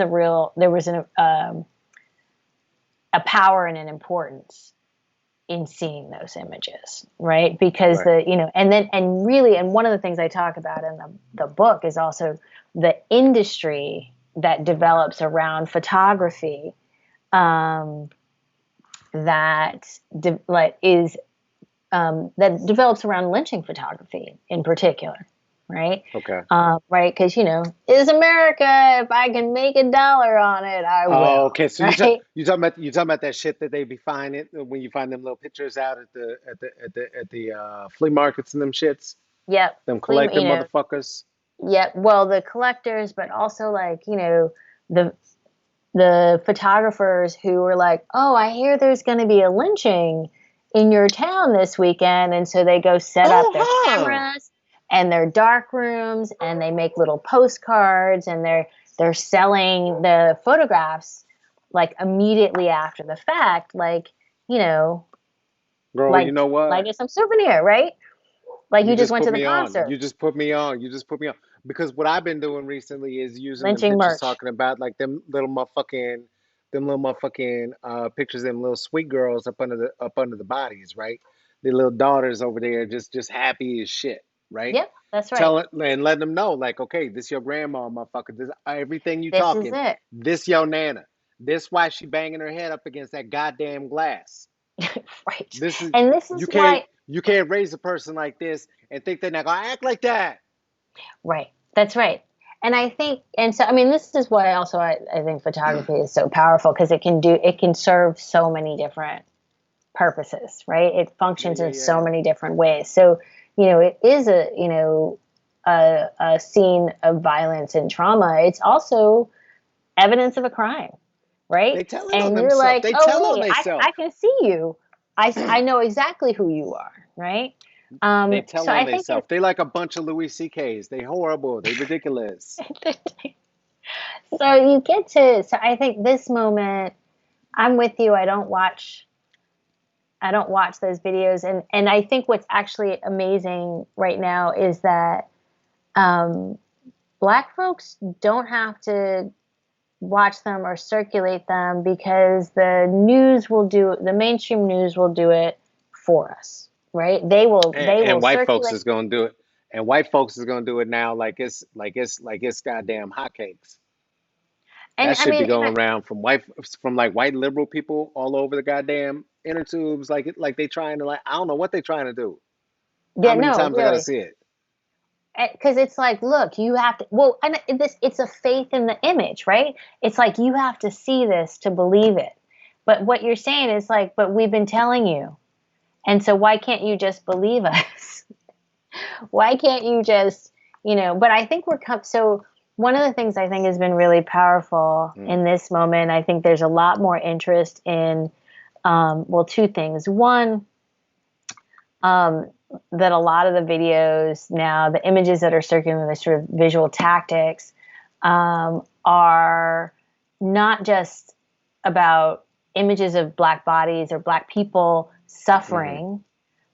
a power and an importance in seeing those images, right? Because Right. and one of the things I talk about in the book is also the industry that develops around photography, um, that like is that develops around lynching photography in particular, right? Okay. Right, because is America. If I can make $1 on it, I Oh, will. okay. So Right? you talking about that shit that they be finding when you find them little pictures out at the flea markets and them shits, Yep. them Flea, collecting motherfuckers. Yep. Well, the collectors, but also like the the photographers who were like, "Oh, I hear there's going to be a lynching in your town this weekend," and so they go set up Oh, their huh. cameras and their dark rooms, and they make little postcards, and they're selling the photographs like immediately after the fact, like you know, Girl, you like know like what? it's some souvenir, right? Like You you just just went put to the me on. concert, You just put me on. You just put me on. Because what I've been doing recently is using them lynching pictures merch. talking about like them little motherfucking pictures of them little sweet girls up under the bodies, right? The little daughters over there just happy as shit, right? Yep, that's right. Tell it and let them know, like, okay, this your grandma, motherfucker. This everything you This is talking. it. This your nana. This why she banging her head up against that goddamn glass. Right. This is And this you is can't why. you can't raise a person like this and think they're not gonna act like that. Right. That's right. And I think, and so, I mean, this is why also I think photography is so powerful because it can serve so many different purposes, right? It Yeah, functions yeah, in yeah, so yeah. many different ways. So, it is a scene of violence and trauma. It's also evidence of a crime, right? They telling on And you're themselves. like, They oh, tell on wait, themselves. I can see you. I know exactly who you are, right? They tell So on I think themselves. They like a bunch of Louis C.K.'s. They horrible. They ridiculous. so you get to, so I think this moment, I'm with you. I don't watch those videos. And I think what's actually amazing right now is that, um, Black folks don't have to watch them or circulate them because the mainstream news will do it for us, right? They will And white folks circulate. is gonna do it. And white folks is gonna do it now like it's goddamn hotcakes. And That I should be mean, going around from like white liberal people all over the goddamn inner tubes like they trying to like I don't know what they trying to do. How yeah, many no, times I gotta really. see it? Because it's like, look, you have to, well, and it's a faith in the image, right? It's like you have to see this to believe it. But what you're saying is like, but we've been telling you. And so why can't you just believe us? Why can't you just, but I think so one of the things I think has been really powerful Mm. in this moment, I think there's a lot more interest in, well, two things. One, um, that a lot of the videos now, the images that are circulating, the sort of visual tactics, are not just about images of Black bodies or Black people Hmm. suffering,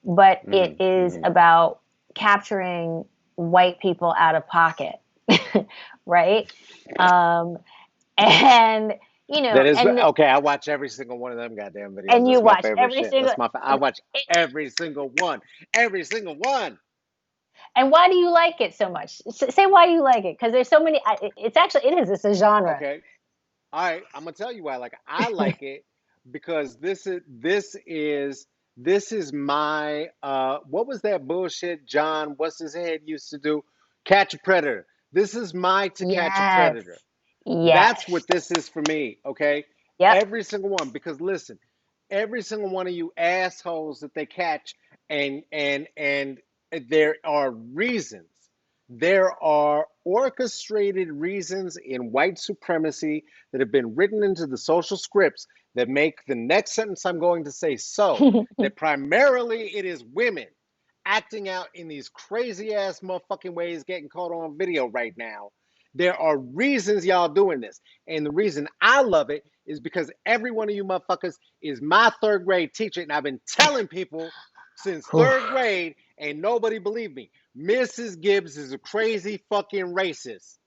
but it Hmm. is Hmm. about capturing white people out of pocket, right? Um, and That is and okay. I watch every single one of them goddamn videos. and you That's my watch favorite every shit. single. That's I watch It, every single one. Every single one. And why do you like it so much? Say why you like it, because there's so many. It's actually it is. It's a genre. Okay. All right. I'm gonna tell you why. Like I like it because this is my what was that bullshit John what's his head used to do? Catch a predator. This is my to catch a Yes. predator. That's Yes. what this is for me, okay? Yep. Every single one. Because listen, every single one of you assholes that they catch, and there are reasons. There are orchestrated reasons in white supremacy that have been written into the social scripts that make the next sentence I'm going to say so. That primarily it is women acting out in these crazy ass motherfucking ways getting caught on video right now. There are reasons y'all doing this. And the reason I love it is because every one of you motherfuckers is my third grade teacher, and I've been telling people since third Oof. grade, and nobody believed me. Mrs. Gibbs is a crazy fucking racist.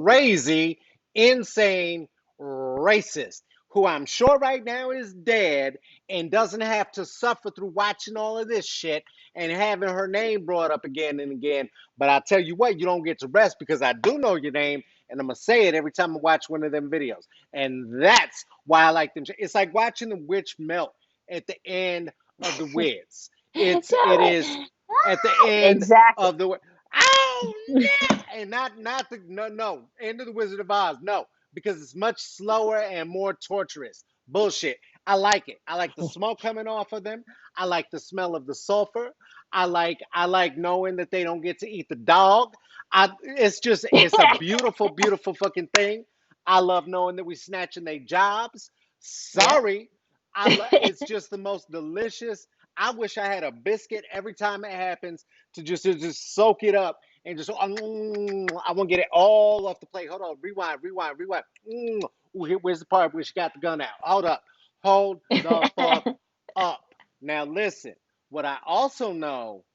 Crazy, insane racist who I'm sure right now is dead and doesn't have to suffer through watching all of this shit and having her name brought up again and again. But I tell you what, you don't get to rest because I do know your name and I'm going to say it every time I watch one of them videos. And that's why I like them. It's like watching the witch melt at the end of the Wiz. It Tell is me. at the Ah, end exactly. of the oh no, and not the no end of the Wizard of Oz. No, because it's much slower and more torturous. Bullshit. I like it. I like the smoke coming off of them. I like the smell of the sulfur. I like knowing that they don't get to eat the dog. It's a beautiful, beautiful fucking thing. I love knowing that we snatching their jobs. Yep. Sorry. It's just the most delicious. I wish I had a biscuit every time it happens to just soak it up and just I want to get it all off the plate. Hold on, rewind. Where's the part where she got the gun out? Hold up, hold the fuck up. Now listen, what I also know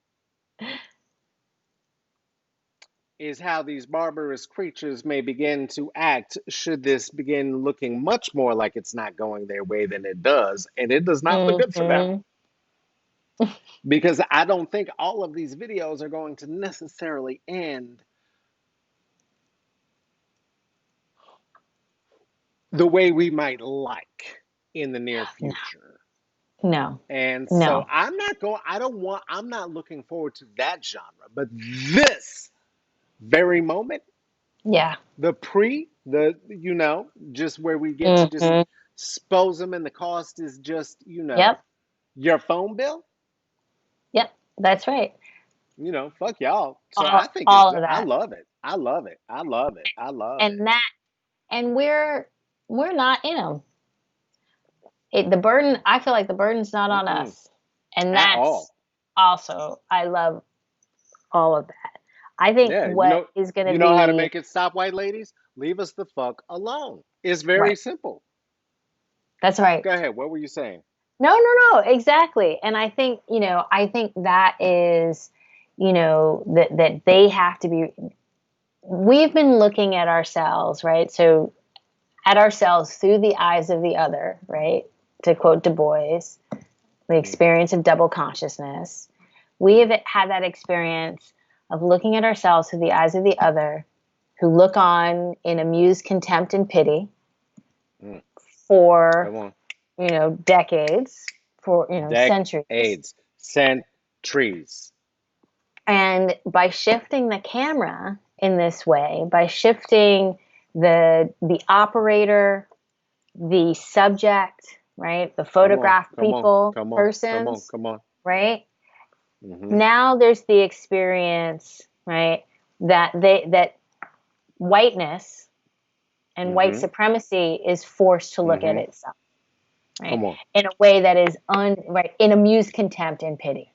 is how these barbarous creatures may begin to act should this begin looking much more like it's not going their way than it does, and it does not look good for them. Hmm. Because I don't think all of these videos are going to necessarily end the way we might like in the near future. No, And so no. I'm not looking forward to that genre, but this very moment, Yeah. just where we get to just Hmm. expose them and the cost is just, Yep. your phone bill, Yep. That's right. fuck y'all. So All of I that. love it. I love it. I love it. I love it. And that, and we're not in them. The burden, I feel like the burden's not on Mm-mm, us. And at all. that's also, I love all of that. I think Yeah, what is going to you know how to be make it stop, white ladies? Leave us the fuck alone. It's very right. simple. That's right. Go ahead. What were you saying? No, no, no, exactly. And I think that is, that they have to be, we've been looking at ourselves, right? So at ourselves through the eyes of the other, right? To quote Du Bois, the Mm, experience of double consciousness. We mm, have had that experience of looking at ourselves through the eyes of the other, who look on in amused contempt and pity mm. for, Come on. decades, for, centuries. Decades. Centuries. And by shifting the camera in this way, by shifting the operator, the subject, right? The Come on. photograph Come on. people, Come on. Come on. persons, Come on. right? Mm-hmm. Now there's the experience, right? That whiteness and white Mm-hmm. supremacy is forced to look at Mm-hmm. itself, right? Come on. In a way that is right, in amused contempt and pity.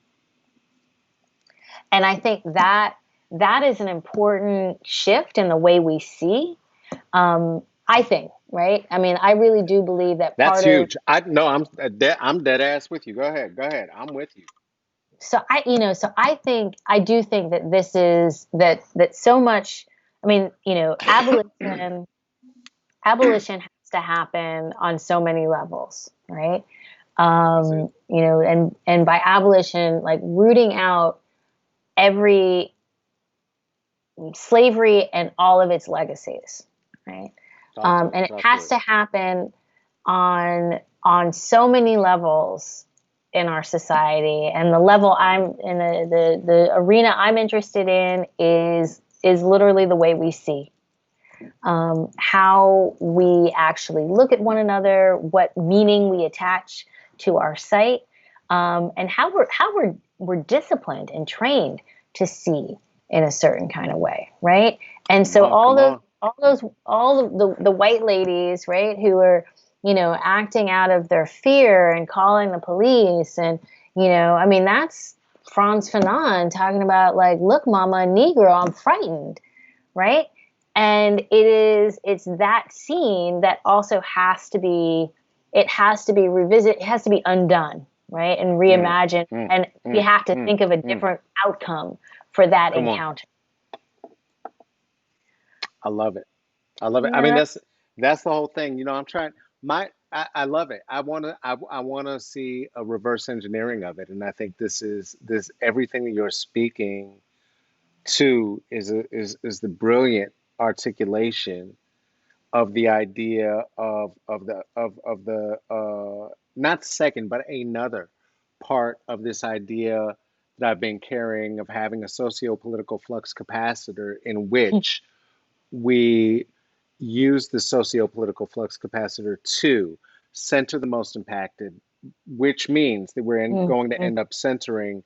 And I think that is an important shift in the way we see. I think, right? I mean, I really do believe that That's part of huge. I'm dead ass with you. Go ahead. Go ahead. I'm with you. so I think I do think that this is that so much. I mean, abolition has to happen on so many levels, right? That's it. And by abolition, like rooting out every slavery and all of its legacies, right? Talk to it. And it Talk to has it. to happen on so many levels in our society. And the level I'm in, the arena I'm interested in is literally the way we see, how we actually look at one another, what meaning we attach to our sight, and how we're disciplined and trained to see in a certain kind of way, right? And Come so on. Come on. all of the white ladies, right, who are acting out of their fear and calling the police, and I mean that's Franz Fanon talking about like, look, mama, Negro, I'm frightened, right? And it's that scene that also has to be, it has to be revisited, it has to be undone, right? And Mm, reimagined. mm, And you mm, have to mm, think of a mm. different outcome for that Come on. encounter. I love it. I love it. I mean, Yeah. that's the whole thing. I'm trying. I love it. I wanna see a reverse engineering of it, and I think this everything that you're speaking to is the brilliant articulation of the idea of the not second but another part of this idea that I've been carrying of having a socio-political flux capacitor in which we use the socio-political flux capacitor to center the most impacted, which means that going to Mhm. end up centering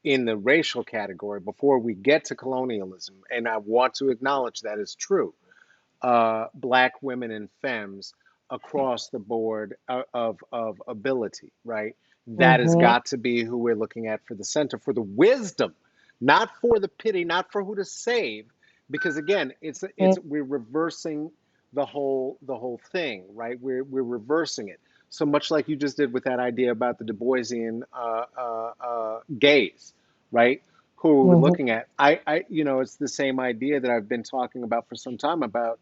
in the racial category before we get to colonialism. And I want to acknowledge that is true. Black women and femmes across the board of ability, right? That has Mhm. got to be who we're looking at for the center, for the wisdom, not for the pity, not for who to save, because again, it's we're reversing the whole thing, right? We're reversing it. So much like you just did with that idea about the Du Boisian gays, right? Who we're Mhm. looking at. It's the same idea that I've been talking about for some time about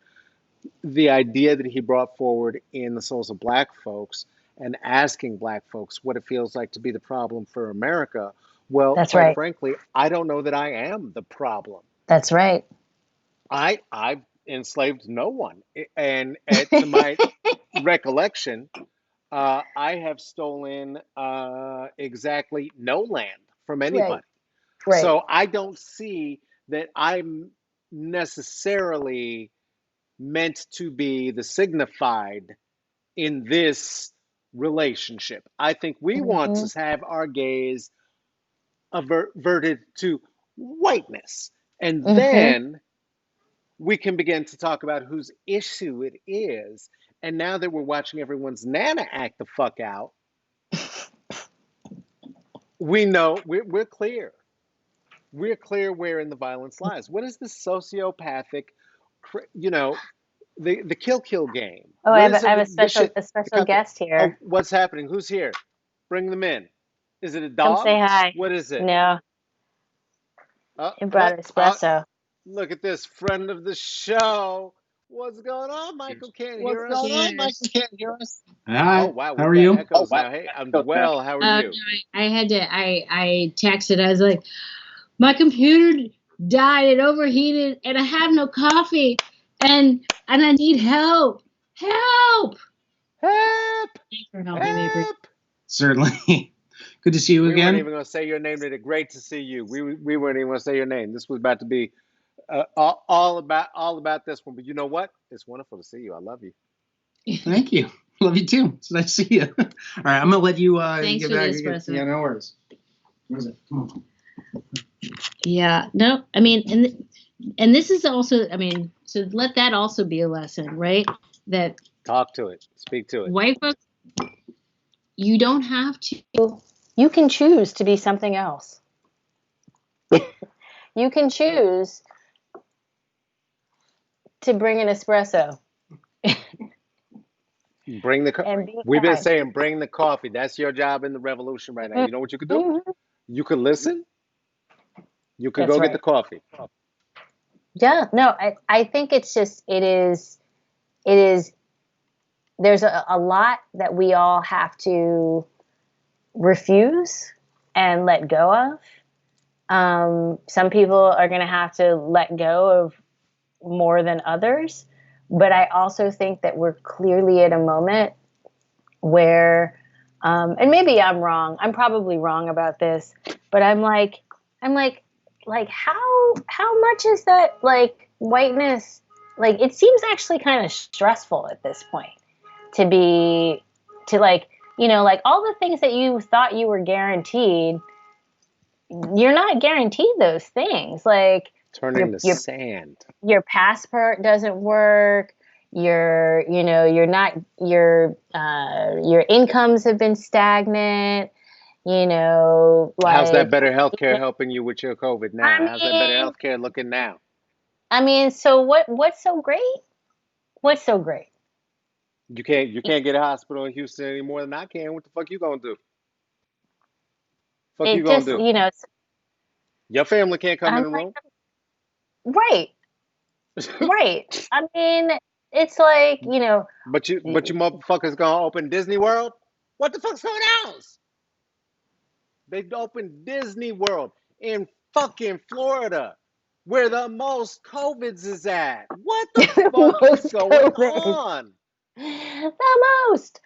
the idea that he brought forward in the souls of black folks and asking black folks what it feels like to be the problem for America. Well, That's quite right. frankly, I don't know that I am the problem. That's right. I've enslaved no one, and to my recollection, I have stolen exactly no land from Right. anybody. Right. So I don't see that I'm necessarily meant to be the signified in this relationship. I think we want Mhm. to have our gaze averted to whiteness. And Mhm. then we can begin to talk about whose issue it is. And now that we're watching everyone's Nana act the fuck out, we know we're clear. We're clear wherein the violence lies. What is the sociopathic, you know, the kill game? Oh, What is I it have with this shit? a The special company. guest Oh, here. what's happening? Who's here? Bring them in. Is it a Come dog? say hi. What is it? No, Uh, he uh, brought uh, espresso. Look at this friend of the show. What's going on? Michael can't hear us. Oh Hi, wow, how we've are got you? echoes now. Hey, I'm well. How are No, you? I had to. I texted. I was like, my computer died. It overheated, and I have no coffee, and I need help. Help! Help! Thanks for helping me. Help! Certainly. Good to see you We weren't even again. going to say your name today. Great to see you. We weren't even going to say your name. This was about to be all about this one. But you know what? It's wonderful to see you. I love you. Thank you. Love you too. It's nice to see you. All right, I'm gonna let you Thanks get for the back. espresso. Yeah, no worries. What is it? Come on. Yeah. No. I mean, and this is also. I mean, so let that also be a lesson, right? That Talk to it. Speak to it. white folks, you don't have to. You can choose to be something else. You can choose to bring an espresso Bring the. and be We've been kind. saying bring the coffee. That's your job in the revolution right now. You know what you could do? Mhm. You could listen. You could That's go get the right. coffee. Yeah. No, I think it's just, it is, there's a lot that we all have to refuse and let go of. Some people are going to have to let go of more than others. But I also think that we're clearly at a moment where, and maybe I'm wrong. I'm probably wrong about this, but I'm like how much is that like whiteness? Like it seems actually kind of stressful at this point to be to like like all the things that you thought you were guaranteed, you're not guaranteed those things. Like Turning your to your sand. your passport doesn't work, you're not your incomes have been stagnant, How's that like better healthcare helping you with your COVID I now? How's that better mean healthcare looking now? I mean, so what's so great? What's so great? You can't get a hospital in Houston any more than I can. What the fuck you gonna do? Fuck you It gonna just, do? it's, Your family can't come I'm in the like, room. right, right. I mean, it's like, But you motherfuckers gonna open Disney World? What the fuck's going on? They opened Disney World in fucking Florida, where the most COVIDs is at. What the fuck is most going COVID. on? The most.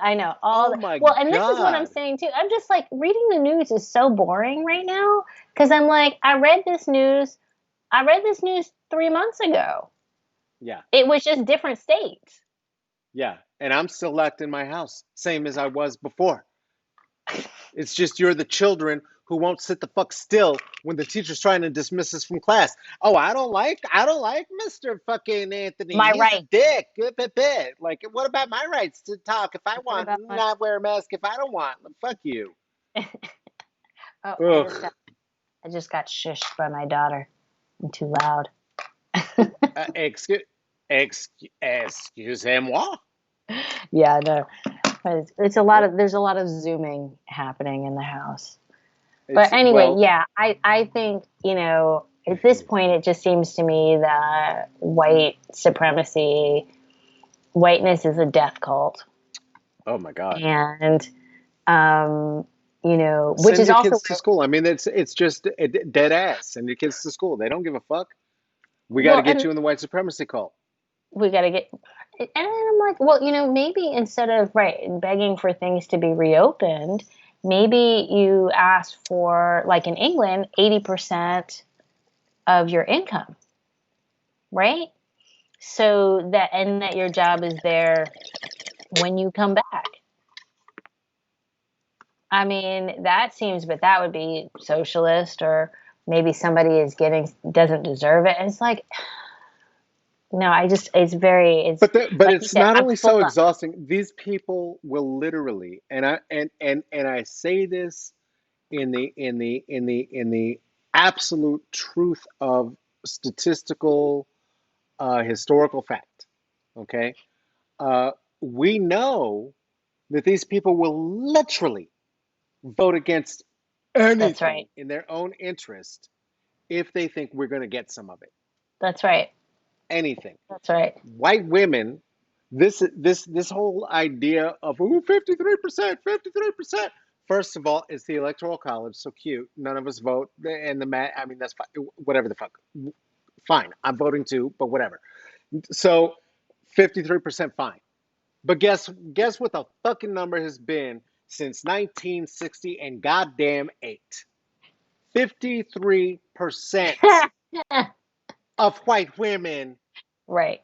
I know, Oh my well, and this is what I'm God. saying too. I'm just like, reading the news is so boring right now because I'm like, I read this news 3 months ago. Yeah, It was just different states. yeah. And I'm still locked in my house, same as I was before. It's just you're the children who won't sit the fuck still when the teacher's trying to dismiss us from class. Oh, I don't like Mr. fucking Anthony. My He's a right. dick. Like, what about my rights to talk if I What want, about my? not wear a mask if I don't want? Fuck you. Oh, Ugh. I just got shushed by my daughter. I'm too loud. Excuse, excusez-moi. Yeah, no. It's a lot of there's a lot of zooming happening in the house. But It's anyway, well, yeah, I think, at this point it just seems to me that white supremacy, whiteness is a death cult. oh my God. And which Send is your also kids to school. I mean, it's just dead ass. Send your kids to school. They don't give a fuck. We got to well, get and you in the white supremacy cult. we got to get, and I'm like, well, maybe instead of begging for things to be reopened, maybe you ask for, like in England, 80% of your income, right? So that your job is there when you come back. I mean, but that would be socialist, or maybe somebody doesn't deserve it. And it's like, no, it's But like you it's said, not I'm only full so up. exhausting. These people will literally, and I say this in the absolute truth of statistical historical fact. Okay, we know that these people will literally vote against That's right. anything in their own interest if they think we're going to get some of it. That's right. Anything. That's right. White women, this whole idea of 53%, 53%. First of all, it's the electoral college, so cute. None of us vote, and I mean, that's fine. Whatever the fuck. Fine, I'm voting too, but whatever. So 53% fine. But guess what the fucking number has been since 1960 and goddamn eight. 53% of white women Right.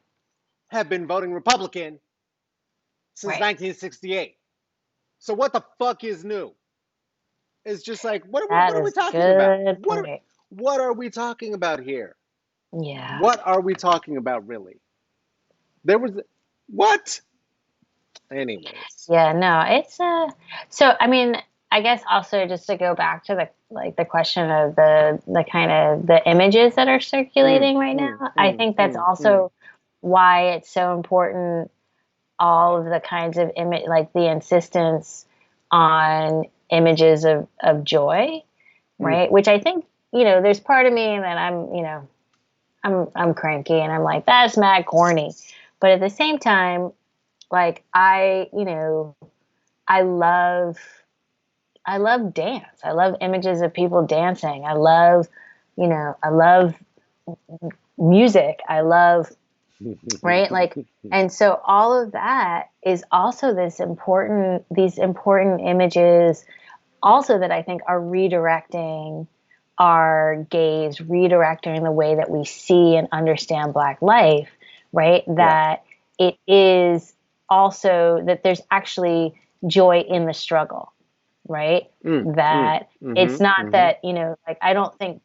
have been voting Republican since Right. 1968. So what the fuck is new? It's just like That what are we is a talking about? good point. What are we talking about here? Yeah. What are we talking about really? There was what? Anyways. Yeah, no, it's so I mean, I guess also just to go back to the question of the kind of the images that are Mm, circulating right mm, now. I mm, think that's mm, mm. also why it's so important, all of the kinds of image, like the insistence on images of joy, Mm. right? Which I think, there's part of me that I'm cranky and I'm like, that's mad corny. But at the same time, like I love I love dance. I love images of people dancing. I love music. I love, right? Like, and so all of that is also these important images also that I think are redirecting our gaze, redirecting the way that we see and understand Black life, right? Yeah. That it is also that there's actually joy in the struggle, right? Mm, mm, That it's mm-hmm, not mm-hmm. that, like, I don't think,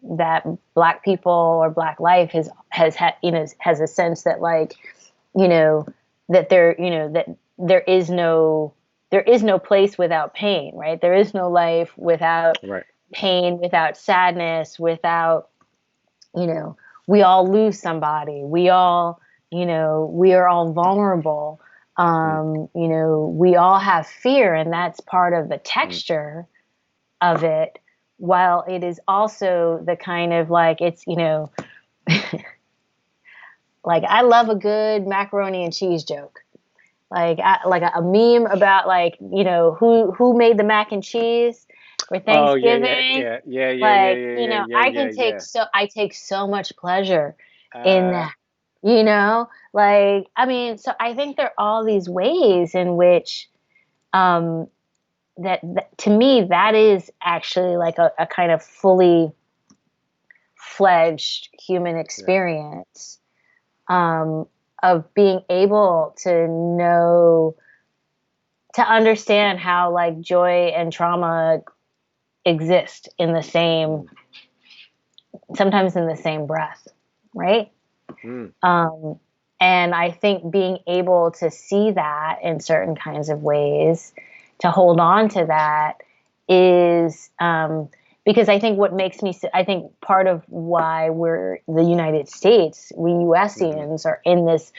that Black people or Black life has had, has a sense that, like, you know, that there is no place without pain, right? There is no life without Right. pain, without sadness, without you know, we all lose somebody. We all, you know, we are all vulnerable. You know, we all have fear, and that's part of the texture of it. While it is also the kind of like, it's, you know, like I love a good macaroni and cheese joke. Like a meme about like, you know, who made the mac and cheese for Oh yeah, Thanksgiving. yeah, Like, you know, I take so much pleasure in Uh, that, you know, like, I mean, so I think there are all these ways in which, um, that to me, that is actually like a kind of fully fledged human yeah, experience, um, of being able to know, to understand how like joy and trauma exist in the same, mm, sometimes in the same breath, right? mm, Um, and I think being able to see that in certain kinds of ways, to hold on to that is, because I think what makes me, I think part of why we're the United States, we mhm, USians are in this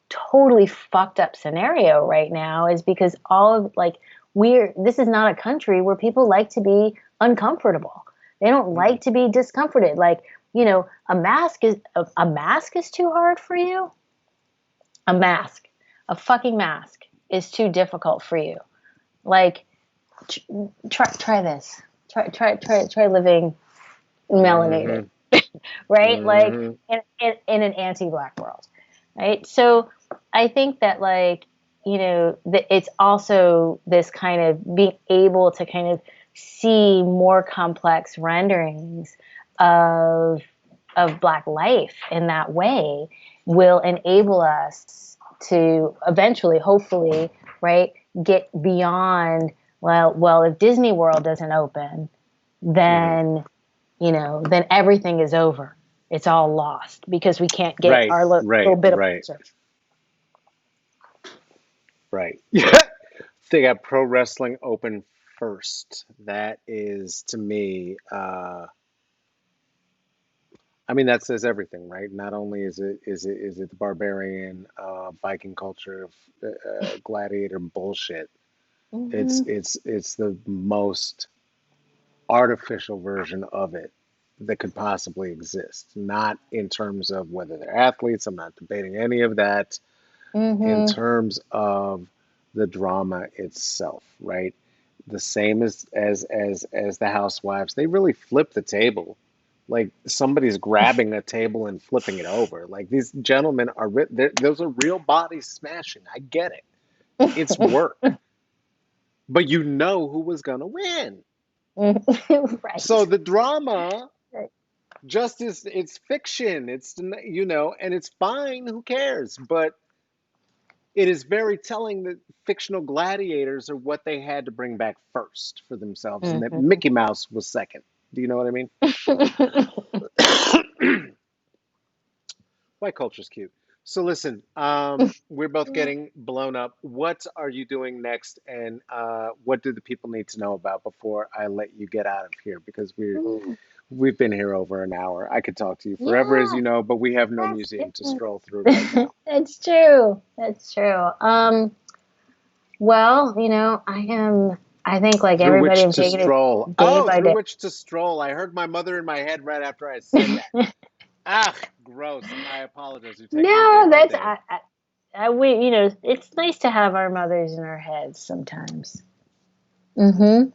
totally fucked up scenario right now is because all of like, this is not a country where people like to be uncomfortable. They don't mm. like to be discomforted. Like, you know, a mask is too hard for you. A mask, a fucking mask is too difficult for you. Like, try this. Try living melanated, Mhm, right? Like mhm. in an anti-black world, right? So I think that like, you know, that it's also this kind of being able to kind of see more complex renderings of black life in that way will enable us to eventually, hopefully, right, get beyond, well, if Disney World doesn't open, Mhm. then, you know, then everything is over. It's all lost because we can't get Right, our little bit of right, pleasure. right. They got pro wrestling open first. That is to me, I mean, that says everything, right? Not only is it the barbarian Viking culture, gladiator bullshit. Mm-hmm. It's the most artificial version of it that could possibly exist. Not in terms of whether they're athletes. I'm not debating any of that. In Mm-hmm. terms of the drama itself, right? The same as the housewives. They really flip the table. Like somebody's grabbing a table and flipping it over. Like these gentlemen are those are real bodies smashing. I get it. It's work. But you know who was gonna win. So Right. the drama Right. just is it's fiction. It's and it's fine. Who cares? But it is very telling that fictional gladiators are what they had to bring back first for themselves, and that Mm-hmm. Mickey Mouse was second. Do you know what I mean? White culture's cute. So listen, we're both getting blown up. What are you doing next, and what do the people need to know about before I let you get out of here? Because we've been here over an hour. I could talk to you forever, as Yeah, you know, but we have no that's museum to it. stroll through right now. That's true. That's true. Well, you know, I think like Through everybody, which I'm to taking it stroll. day Oh, by through day. which to stroll. I heard my mother in my head right after I said that. Ah, gross. I apologize. You're taking me day No, by that's day. we, you know, it's nice to have our mothers in our heads sometimes. Mm-hmm.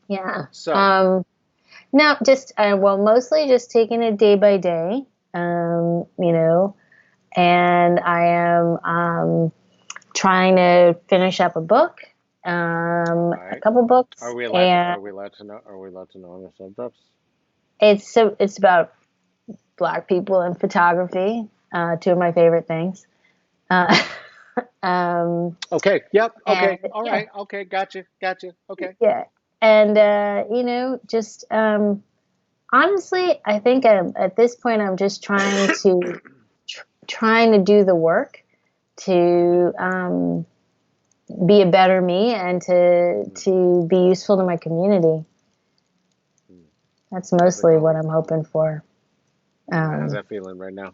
Yeah. So, No, just well, mostly just taking it day by day. You know, and I am trying to finish up a book, all a right. couple books, and Are we allowed to know? Are we allowed to know other subjects? it's about Black people and photography, two of my favorite things. Uh, um, Okay. Yep. and Okay. All yeah, right. Okay. Gotcha. Gotcha. Okay. yeah, and you know, just honestly, I think at this point, I'm just trying to do the work to be a better me and Mm, to be useful to my community. mm. That's As it mostly what always, I'm hoping for. How's Um, that feeling right now?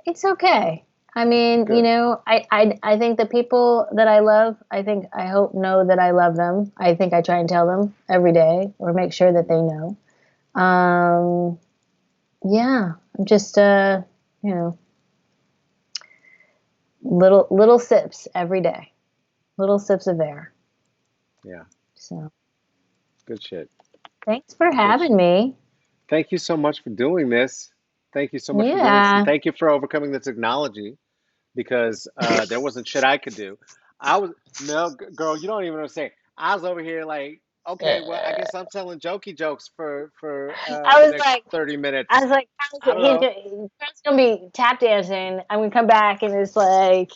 it's okay. I mean, Good. I think the people that I love, I hope know that I love them. I think I try and tell them every day or make sure that they Mhm. know. Um, yeah, I'm just, you know, little sips every day, little sips of air. Yeah. So Good shit. thanks for Good having shit. me. Thank you so much for doing this. Thank you so much for doing this, and Yeah. thank you for overcoming the technology because there wasn't shit I could do. I was no girl. You don't even understand. I was over here like, okay, well, I guess I'm telling jokey jokes for I the was next like, 30 minutes. I don't He's know. gonna be tap dancing. I'm gonna come back and it's like,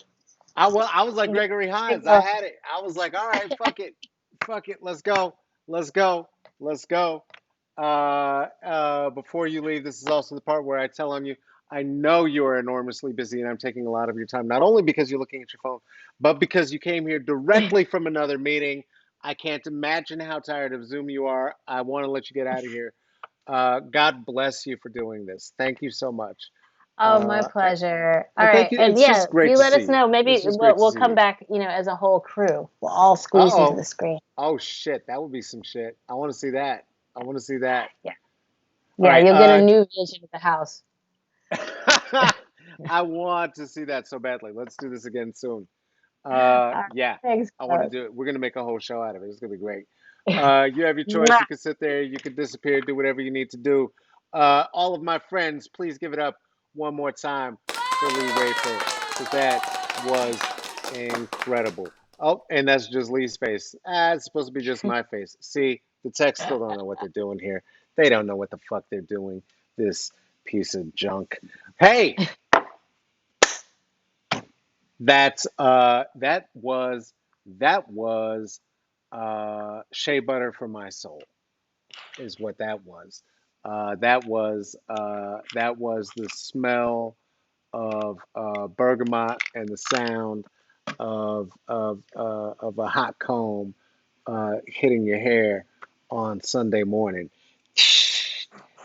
I was like Gregory Hines. I had it. I was like, all right, fuck it, let's go, let's go, let's go. Before you leave, this is also the part where I tell on you. I know you are enormously busy, and I'm taking a lot of your time, not only because you're looking at your phone, but because you came here directly from another meeting. I can't imagine how tired of Zoom you are. I want to let you get out of here. God bless you for doing this. Thank you so much. oh, my Uh, pleasure. All and thank right, you. and It's yeah, just great you to let see us you. know. Maybe It's just great to we'll see come you. back, as a whole crew. We'll all Uh squeeze into oh. the screen. Oh shit. That would be some shit. I want to see that. I want to see that. Yeah, All yeah, right. you'll get a new vision of the house. I want to see that so badly. Let's do this again soon. All right, Yeah. thanks, I want to guys. do it. We're gonna make a whole show out of it. It's gonna be great. You have your choice. Mwah. You can sit there. You can disappear. Do whatever you need to do. All of my friends, please give it up one more time for Leigh Raiford because that was incredible. Oh, and that's just Lee's face. It's supposed to be just my face. See, the techs still don't know what they're doing here. They don't know what the fuck they're doing. This piece of junk. Hey, that was shea butter for my soul is what that was. That was the smell of bergamot and the sound of a hot comb hitting your hair on Sunday morning.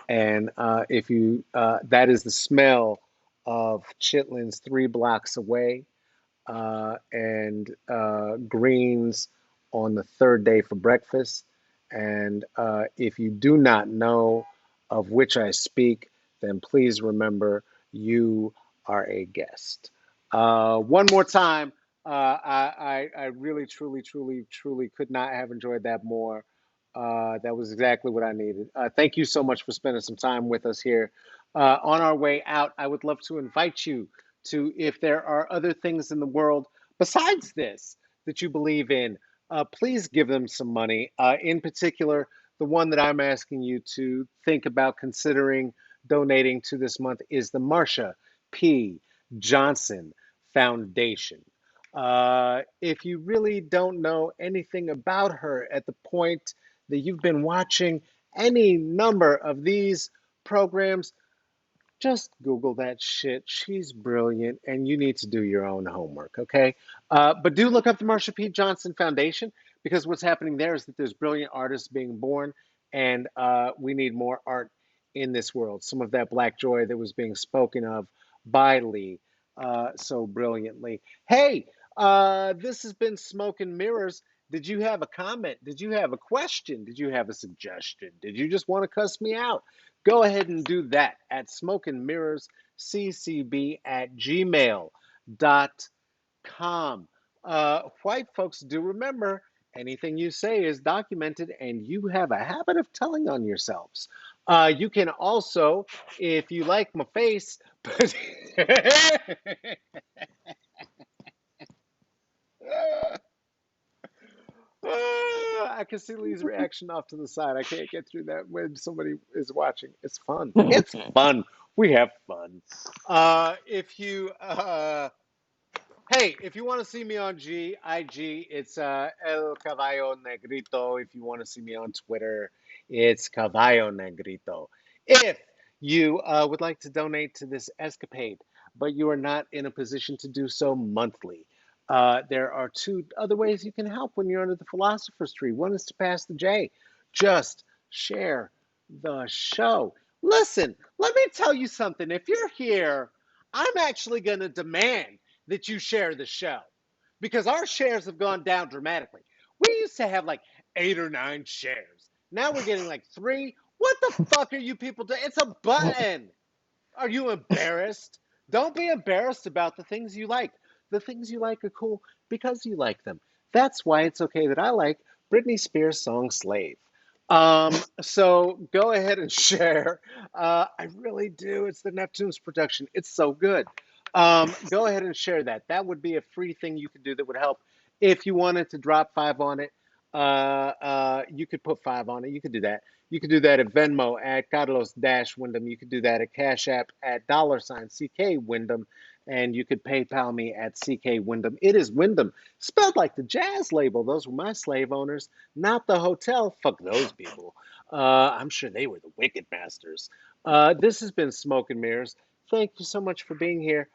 And if you that is the smell of chitlins 3 blocks away and greens on the third day for breakfast. And if you do not know of which I speak, then please remember you are a guest. One more time, I really, truly, truly, truly could not have enjoyed that more. That was exactly what I needed. Thank you so much for spending some time with us here. On our way out, I would love to invite you to if there are other things in the world besides this that you believe in, please give them some money. In particular, the one that I'm asking you to think about considering donating to this month is the Marsha P. Johnson Foundation. If you really don't know anything about her at the point that you've been watching any number of these programs, just Google that shit. She's brilliant, and you need to do your own homework, okay? But do look up the Marsha P. Johnson Foundation because what's happening there is that there's brilliant artists being born, and we need more art in this world. Some of that black joy that was being spoken of by Lee so brilliantly. Hey, this has been Smoke and Mirrors. Did you have a comment? Did you have a question? Did you have a suggestion? Did you just want to cuss me out? Go ahead and do that at smokeandmirrorsccb@gmail.com. White folks, do remember anything you say is documented and you have a habit of telling on yourselves. You can also, if you like my face, but I can see Lee's reaction off to the side. I can't get through that when somebody is watching. It's fun. It's fun. We have fun. If you Hey, if you want to see me on IG, it's El Caballo Negrito. If you want to see me on Twitter, it's Caballo Negrito. If you would like to donate to this escapade, but you are not in a position to do so monthly, there are two other ways you can help when you're under the philosopher's tree. One is to pass the J. Just share. the show. Listen, let me tell you something. If you're here, I'm actually going to demand that you share the show because our shares have gone down dramatically. We used to have like 8 or 9 shares. Now we're getting like 3. What the fuck are you people doing? It's a button. Are you embarrassed? Don't be embarrassed about the things you like. The things you like are cool because you like them. That's why it's okay that I like Britney Spears' song Slave. So go ahead and share. I really do. It's the Neptunes production. It's so good. Go ahead and share that. That would be a free thing you could do that would help. If you wanted to drop 5 on it, you could put 5 on it. You could do that. You could do that at Venmo at Carlos Dash Wyndham. You could do that at Cash App at $ CK Wyndham. And you could PayPal me at CK Wyndham. It is Wyndham, spelled like the jazz label. Those were my slave owners, not the hotel. Fuck those people. I'm sure they were the wicked masters. This has been Smoke and Mirrors. Thank you so much for being here.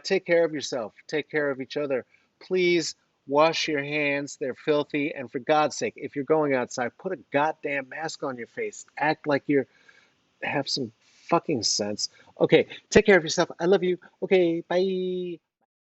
Take care of yourself. Take care of each other. Please wash your hands. They're filthy. And for God's sake, if you're going outside, put a goddamn mask on your face. Act like you have some fucking sense. Okay, take care of yourself. I love you. Okay, bye.